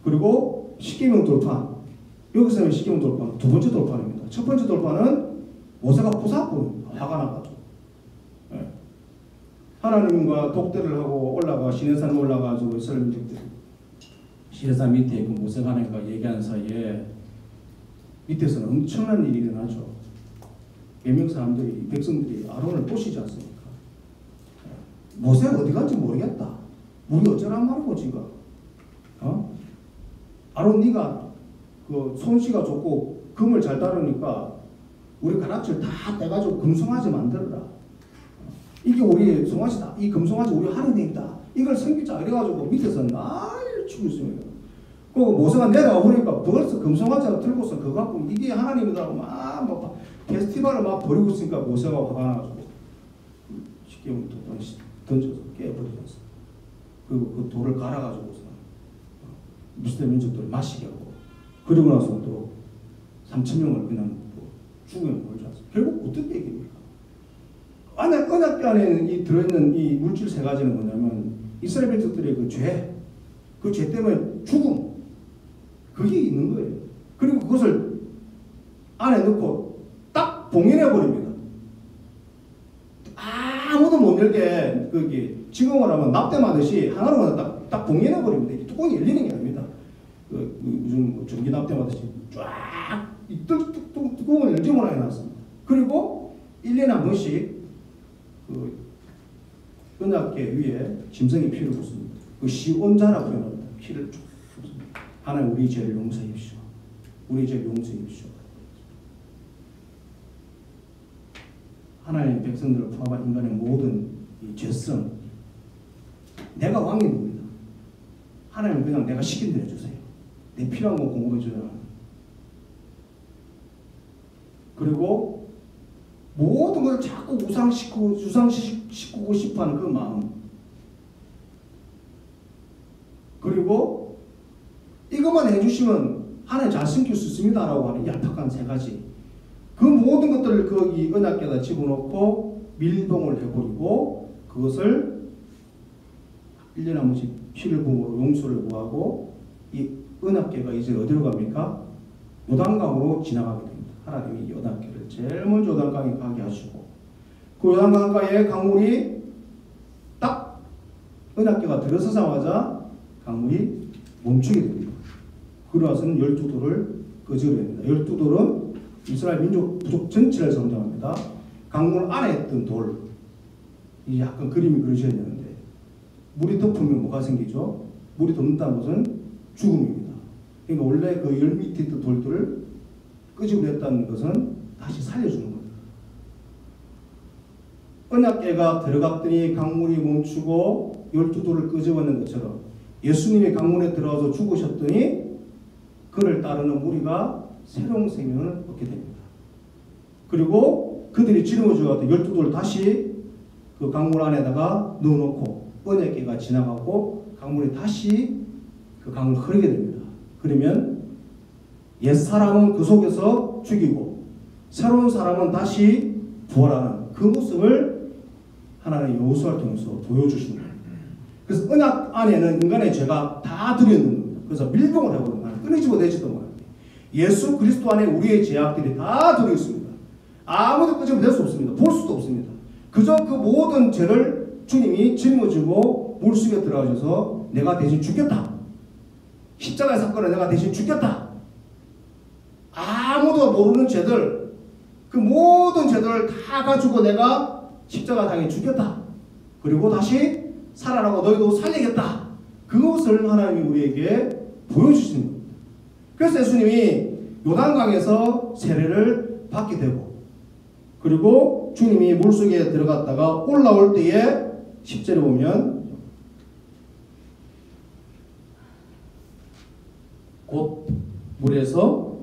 그리고 십계명 돌파. 여기서는 십계명 돌파 두 번째 돌파입니다. 첫 번째 돌파는 모세가 부사꾼 화가 나가지고 하나님과 독대를 하고 올라가 시내산에 올라가지고 이스라엘 민족들이 시내산 밑에 그 모세가 하나님과 얘기하는 사이에 밑에서는 엄청난 일이 일어나죠. 몇명 사람들이 백성들이 아론을 보시지 않습니까? 모세가 어디 간지 모르겠다. 우리 어쩌란 말이고 지금 아론 네가 그 손씨가 좋고 금을 잘 다루니까 우리 가락지를 다 떼가지고 금송아지 만들어라. 이게 우리 송아지다. 이 금송아지 우리 하나님이다. 이걸 섬기자. 이래가지고 밑에서 난리를 치고 있습니다. 그 모세가 내려와 보니까 벌써 금송아지가 들고서 그거 갖고 이게 하나님이라고 막 페스티벌을 막 벌이고 있으니까 모세가 화가 나가지고 쉽게 던져서 깨버리면서 그 돌을 갈아가지고서 이스라엘 민족들을 마시게 하고 그리고 나서 또 3,000명을 그냥 죽음에 몰지 않습니까? 결국 어떤 얘기입니까? 언약궤 안에 들어있는 이 물질 세 가지는 뭐냐면 이스라엘 민족들의 그 죄 때문에 죽음 그게 있는 거예요. 그리고 그것을 안에 넣고 딱 봉인해 버립니다. 아무도 못 열게 그게 지금을 하면 납땜하듯이 하나로만 딱 봉인해 버립니다. 뚜껑이 열리는 게 아닙니다. 요즘 전기 납땜하듯이 쫙 뚜껑을 열지 못하게 놨습니다. 그리고 1년에 한 번씩 그 은약궤 위에 짐승의 피를 붓습니다. 그 시온자라고 표현합니다. 피를 쭉 붓습니다. 하나님 우리 죄를 용서하십시오. 우리 죄를 용서하십시오. 하나님의 백성들을 포함한 인간의 모든 이 죄성 내가 왕이 됩니다. 하나님은 그냥 내가 시킨 대로 해주세요. 내 필요한 거 공급해 주라. 그리고 모든 것을 자꾸 우상시키고 싶어하는 그 마음. 그리고 이것만 해주시면 하나님 잘 섬길 수 있습니다라고 하는 얄팍한 세 가지. 그 모든 것들을 거기 은약궤에다 집어넣고 밀봉을 해버리고 그것을 1년에 한 번씩 피를 부음으로 용서를 구하고 이 은약궤가 이제 어디로 갑니까? 요단강으로 지나가게 됩니다. 하나님이 요단강을 제일 먼저 요단강에 가게 하시고 그 요단강가에 강물이 딱 은약궤가 들어서자마자 강물이 멈추게 됩니다. 그러고서는 12돌을 끄집어야 됩니다. 12돌은 이스라엘 부족 전체를 상징합니다. 강물 안에 있던 돌, 이 약간 그림이 그려져야 되는데 물이 덮으면 뭐가 생기죠? 물이 덮는다는 것은 죽음입니다. 그러니까 원래 그 열 밑에 있던 돌들을 끄집어냈다는 것은 다시 살려주는 겁니다. 언약궤가 들어갔더니 강물이 멈추고 12돌을 끄집어낸 것처럼 예수님이 강물에 들어가서 죽으셨더니 그를 따르는 무리가 새로운 생명을 얻게 됩니다. 그리고 그들이 짊어져왔던 12돌을 다시 그 강물 안에다가 넣어놓고 언약궤가 지나가고 강물이 다시 그 강을 흐르게 됩니다. 그러면 옛사람은 그 속에서 죽이고 새로운 사람은 다시 부활하는 그 모습을 하나님의 여호수아를 통해서 보여주시는 거예요. 그래서 언약 안에는 인간의 죄가 다 들어있는 겁니다. 그래서 밀봉을 해버리는 거예요. 끊이지도 내지도 못합니다. 예수 그리스도 안에 우리의 죄악들이 다 들어있습니다. 아무도 끄집어낼 수 없습니다. 볼 수도 없습니다. 그저 그 모든 죄를 주님이 짊어지고 물속에 들어가셔서 내가 대신 죽겠다. 십자가의 사건을 내가 대신 죽겠다. 아무도 모르는 죄들, 그 모든 죄들을 다 가지고 내가 십자가 당해 죽겠다. 그리고 다시 살아나고 너희도 살리겠다. 그것을 하나님이 우리에게 보여주시는 겁니다. 그래서 예수님이 요단강에서 세례를 받게 되고 그리고 주님이 물속에 들어갔다가 올라올 때에 10절에 보면 곧 물에서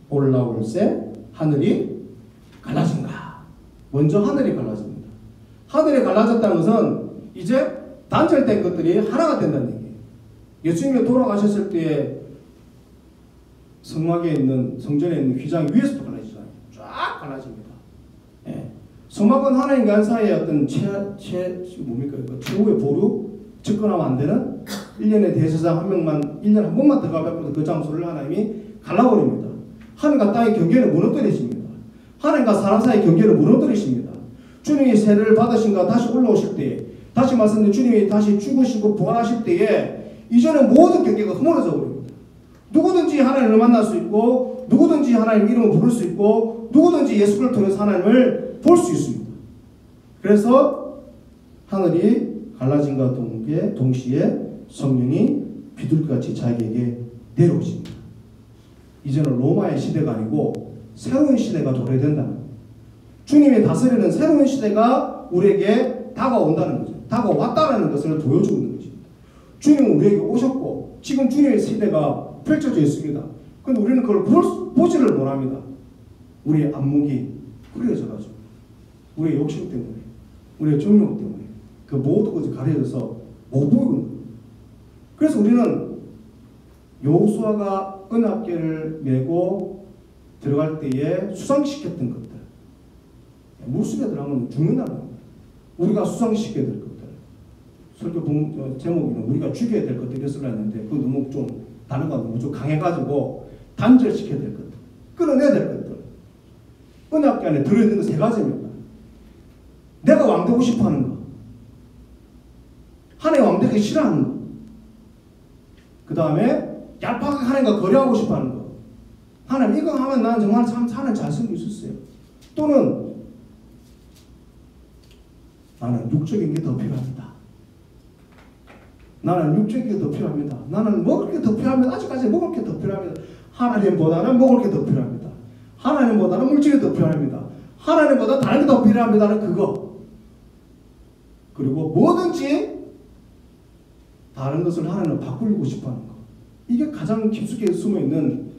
올라올새 하늘이 갈라진가. 먼저 하늘이 갈라집니다. 하늘이 갈라졌다는 것은 이제 단절된 것들이 하나가 된다는 얘기예요. 예수님이 돌아가셨을 때에 성막에 있는 성전에 있는 휘장이 위에서부터 갈라지잖아요. 쫙 갈라집니다. 예. 성막은 하나님과 한 사이의 어떤 뭡니까? 최후의 보루 접근하면 안 되는 1년의 대제사장 한 명만 1년에 한 번만 들어가면 그 장소를 하나님이 갈라버립니다. 하늘과 땅의 경계를 무너뜨리십니다. 하나님과 사람 사이의 경계를 무너뜨리십니다. 주님이 세례를 받으신가 다시 올라오실 때에 다시 말씀드린 주님이 다시 죽으시고 부활하실 때에 이제는 모든 경계가 허물어져 버립니다. 누구든지 하나님을 만날 수 있고 누구든지 하나님 이름을 부를 수 있고 누구든지 예수를 통해서 하나님을 볼 수 있습니다. 그래서 하늘이 갈라진과 동시에 성령이 비둘기같이 자기에게 내려오십니다. 이제는 로마의 시대가 아니고 새로운 시대가 도래된다는 거예요. 주님이 다스리는 새로운 시대가 우리에게 다가온다는 거죠. 다가왔다는 것을 보여주는 것입니다. 주님은 우리에게 오셨고 지금 주님의 시대가 펼쳐져 있습니다. 그런데 우리는 그걸 보지를 못합니다. 우리의 안목이 흐려져가지고 우리의 욕심 때문에 우리의 정욕 때문에 그 모든 것이 가려져서 못 보이는 거예요. 그래서 우리는 여호수아가 은합궤를 메고 들어갈 때에 수상시켰던 것들 물속에 들어가면 죽는다는 겁니다. 우리가 수상시켜야 될 것들 설교 제목에는 우리가 죽여야 될 것들이 쓰려는데 그건 너무 좀 단어가 너무 좀 강해가지고 단절시켜야 될 것들 끌어내야 될 것들 은합궤 안에 들어있는 거 세 가지입니다. 내가 왕되고 싶어하는 거 하나님 왕되기 싫어하는 거 그 다음에 얄팍하게 하나님과 거래하고 싶어하는 거 하나님 이거 하면 나는 정말 참 사는 자신이 있었어요. 또는 나는 육적인 게 더 필요합니다. 나는 육적인 게 더 필요합니다. 나는 먹을 게 더 필요합니다. 아직까지 먹을 게 더 필요합니다. 하나님보다는 먹을 게 더 필요합니다. 하나님보다는 물질이 더 필요합니다. 하나님보다 다른 게 더 필요합니다는 그거. 그리고 뭐든지 다른 것을 하나님을 바꾸고 싶어하는 거. 이게 가장 깊숙이 숨어있는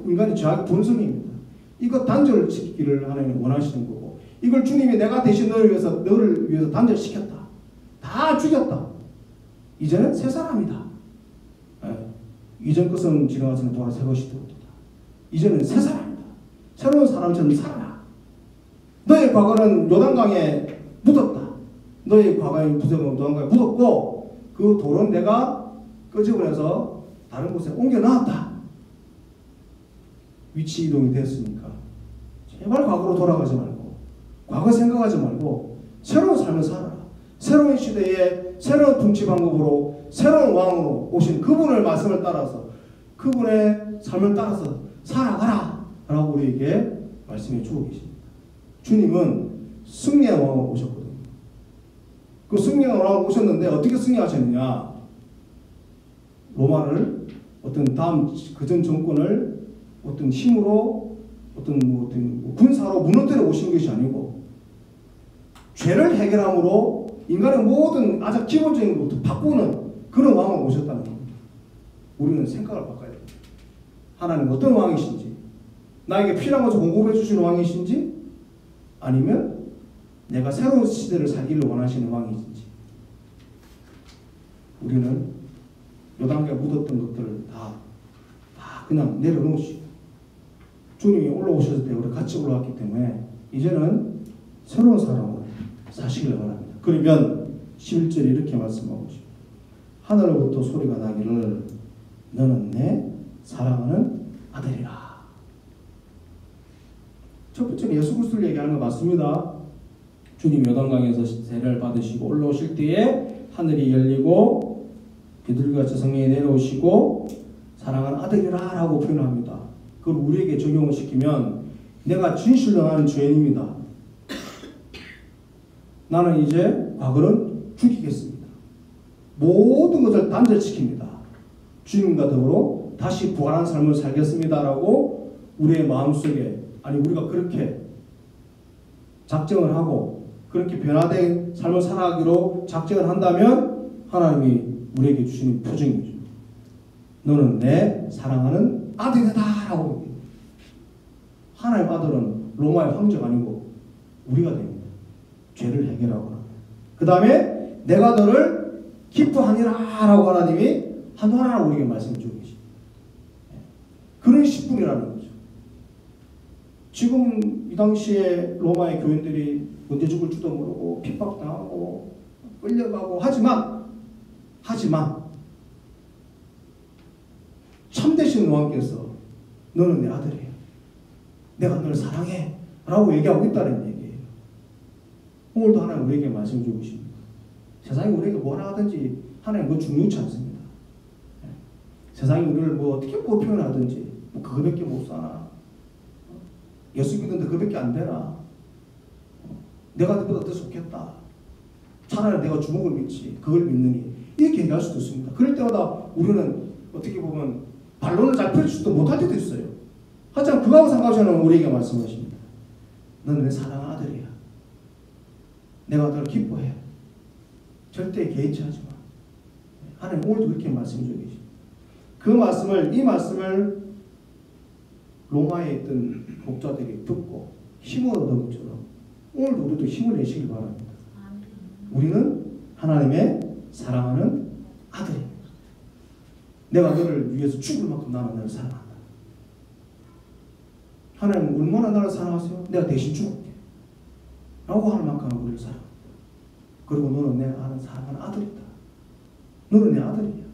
인간의 죄악의 본성입니다. 이거 단절시키기를 하나님이 원하시는 거고 이걸 주님이 내가 대신 너를 위해서 단절시켰다. 다 죽였다. 이제는 새 사람이다. 네. 이전 것은 지나가서는 돌아 새 것이 되었다. 이제는 새 사람이다. 새로운 사람처럼 살아라. 너의 과거는 요단강에 묻었다. 너의 과거의 부정은 요단강에 묻었고 그 돌은 내가 끄집어내서 다른 곳에 옮겨놨다. 위치 이동이 됐으니까 제발 과거로 돌아가지 말고 과거 생각하지 말고 새로운 삶을 살아라. 새로운 시대에 새로운 통치 방법으로 새로운 왕으로 오신 그분의 말씀을 따라서 그분의 삶을 따라서 살아가라 라고 우리에게 말씀해 주고 계십니다. 주님은 승리의 왕으로 오셨거든요. 그 승리의 왕으로 오셨는데 어떻게 승리하셨느냐. 로마를 어떤 다음 그전 정권을 어떤 힘으로 어떤 군사로 무너뜨려 오신 것이 아니고 죄를 해결함으로 인간의 모든 아주 기본적인 것부터 바꾸는 그런 왕으로 오셨다는 겁니다. 우리는 생각을 바꿔야 됩니다. 하나님 어떤 왕이신지 나에게 필요한 것을 공급해 주시는 왕이신지 아니면 내가 새로운 시대를 살기를 원하시는 왕이신지 우리는 요단강에 묻었던 것들을 다 그냥 내려놓으시고 주님이 올라오셨을 때 우리 같이 올라왔기 때문에 이제는 새로운 사람으로 사시기를 바랍니다. 그러면 11절에 이렇게 말씀하고 있습니다. 하늘로부터 소리가 나기를 너는 내 사랑하는 아들이라. 첫 번째는 예수 그리스도를 얘기하는 거 맞습니다. 주님 요단강에서 세례를 받으시고 올라오실 때에 하늘이 열리고 비둘기같이 성령이 내려오시고 사랑하는 아들이라 라고 표현합니다. 그걸 우리에게 적용을 시키면 내가 진실로 나는 죄인입니다. 나는 이제 과거는 죽이겠습니다. 모든 것을 단절시킵니다. 주님과 더불어 다시 부활한 삶을 살겠습니다 라고 우리의 마음속에 아니 우리가 그렇게 작정을 하고 그렇게 변화된 삶을 살아가기로 작정을 한다면 하나님이 우리에게 주시는 표징이죠. 너는 내 사랑하는 아들이다 라고. 하나님 아들은 로마의 황제가 아니고 우리가 됩니다. 죄를 해결하거나 그 다음에 내가 너를 기뻐하니라 라고 하나님이 한동안 우리에게 말씀해 주고 계십니다. 그런 식분이라는 거죠. 지금 이 당시에 로마의 교인들이 언제 죽을 줄도 모르고 핍박당하고 끌려가고 하지만 참되신 왕께서 너는 내 아들이야. 내가 너를 사랑해 라고 얘기하고 있다는 얘기예요. 오늘도 하나님 우리에게 말씀 주고 계십니다. 세상이 우리에게 뭐라 하든지 하나님 그거 중요치 않습니다. 세상이 우리를 뭐 어떻게 뭐 표현하든지 뭐 그거밖에 못 사나, 예수 믿는데 그거밖에 안 되나, 내가 너보다 더 좋겠다, 차라리 내가 주먹을 믿지 그걸 믿느니, 이렇게 얘기할 수도 있습니다. 그럴 때마다 우리는 어떻게 보면 반론을 잘 펼치지도 못할 때도 있어요. 하지만 그거하고 상관없이 우리에게 말씀하십니다. 너는 내 사랑하는 아들이야. 내가 너를 기뻐해. 절대 개의치 하지 마. 하나님 오늘도 그렇게 말씀해 주고 계십니다. 이 말씀을 로마에 있던 목자들이 듣고 힘을 얻은 것처럼 오늘도 우리도 힘을 내시길 바랍니다. 우리는 하나님의 사랑하는 아들입니다. 내가 너를 위해서 죽을 만큼 나는 너를 사랑한다. 하나님 얼마나 나를 사랑하세요? 내가 대신 죽을게 라고 하는 만큼 우리를 사랑합니다. 그리고 너는 내 사랑하는 아들이다. 너는 내 아들이야.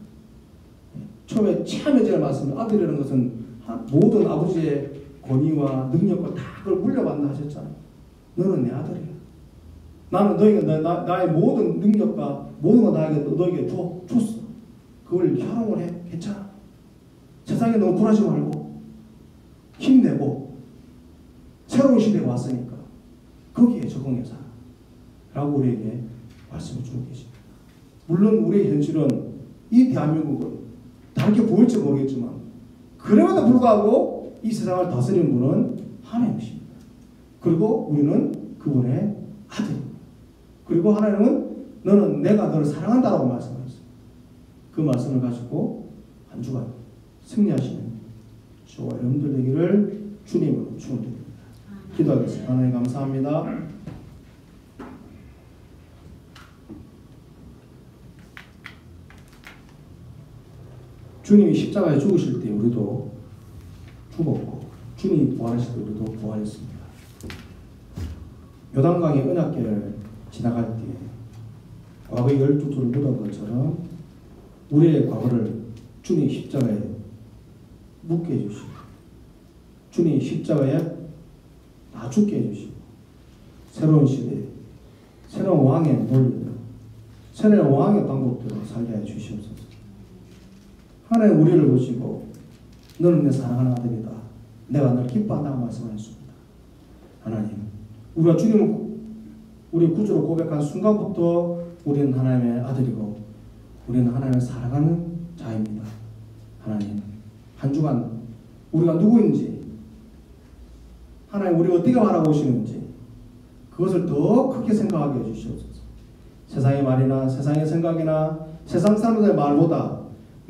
처음에 처음에 제가 말씀드린 아들이라는 것은 모든 아버지의 권위와 능력과 다 그걸 물려받는다 하셨잖아요. 너는 내 아들이야. 나는 너에게 나의 모든 능력과 모든 거 너에게 줬어. 그걸 활용을 해. 괜찮아. 세상에 너무 굴하지 말고 힘내고 새로운 시대가 왔으니까 거기에 적응해서 라고 우리에게 말씀을 주고 계십니다. 물론 우리의 현실은 이 대한민국은 다르게 보일지 모르겠지만 그럼에도 불구하고 이 세상을 다스리는 분은 하나님이십니다. 그리고 우리는 그분의 아들입니다. 그리고 하나님은 너는 내가 너를 사랑한다라고 말씀하셨어요. 그 말씀을 가지고 한 주간 승리하시는 저와 여러분들 되기를 주님으로 축원드립니다. 기도하겠습니다. 하나님 감사합니다. 주님이 십자가에 죽으실 때 우리도 죽었고 주님이 부활하실 때 우리도 부활했습니다. 요단강의 언약궤를 지나갈 때 과거의 12돌을 묻은 것처럼 우리의 과거를 주님 십자가에 묻게 해주시고 주님 십자가에 다 죽게 해주시고 새로운 시대, 새로운 왕의 논리로 새로운 왕의 방법대로 살게 해 주시옵소서. 하나님 우리를 보시고 너는 내 사랑하는 아들이다. 내가 너를 기뻐한다고 말씀하셨습니다. 하나님, 우리가 주님을 우리 구주로 고백한 순간부터 우리는 하나님의 아들이고 우리는 하나님을 사랑하는 자입니다. 하나님, 한 주간 우리가 누구인지 하나님 우리가 어떻게 바라보시는지 그것을 더 크게 생각하게 해주시옵소서. 세상의 말이나 세상의 생각이나 세상 사람들의 말보다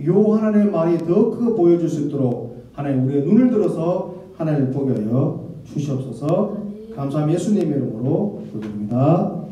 요 하나님의 말이 더 크게 보여줄 수 있도록 하나님 우리의 눈을 들어서 하나님을 보게 하여 주시옵소서. 감사함 예수님의 이름으로 기도드립니다.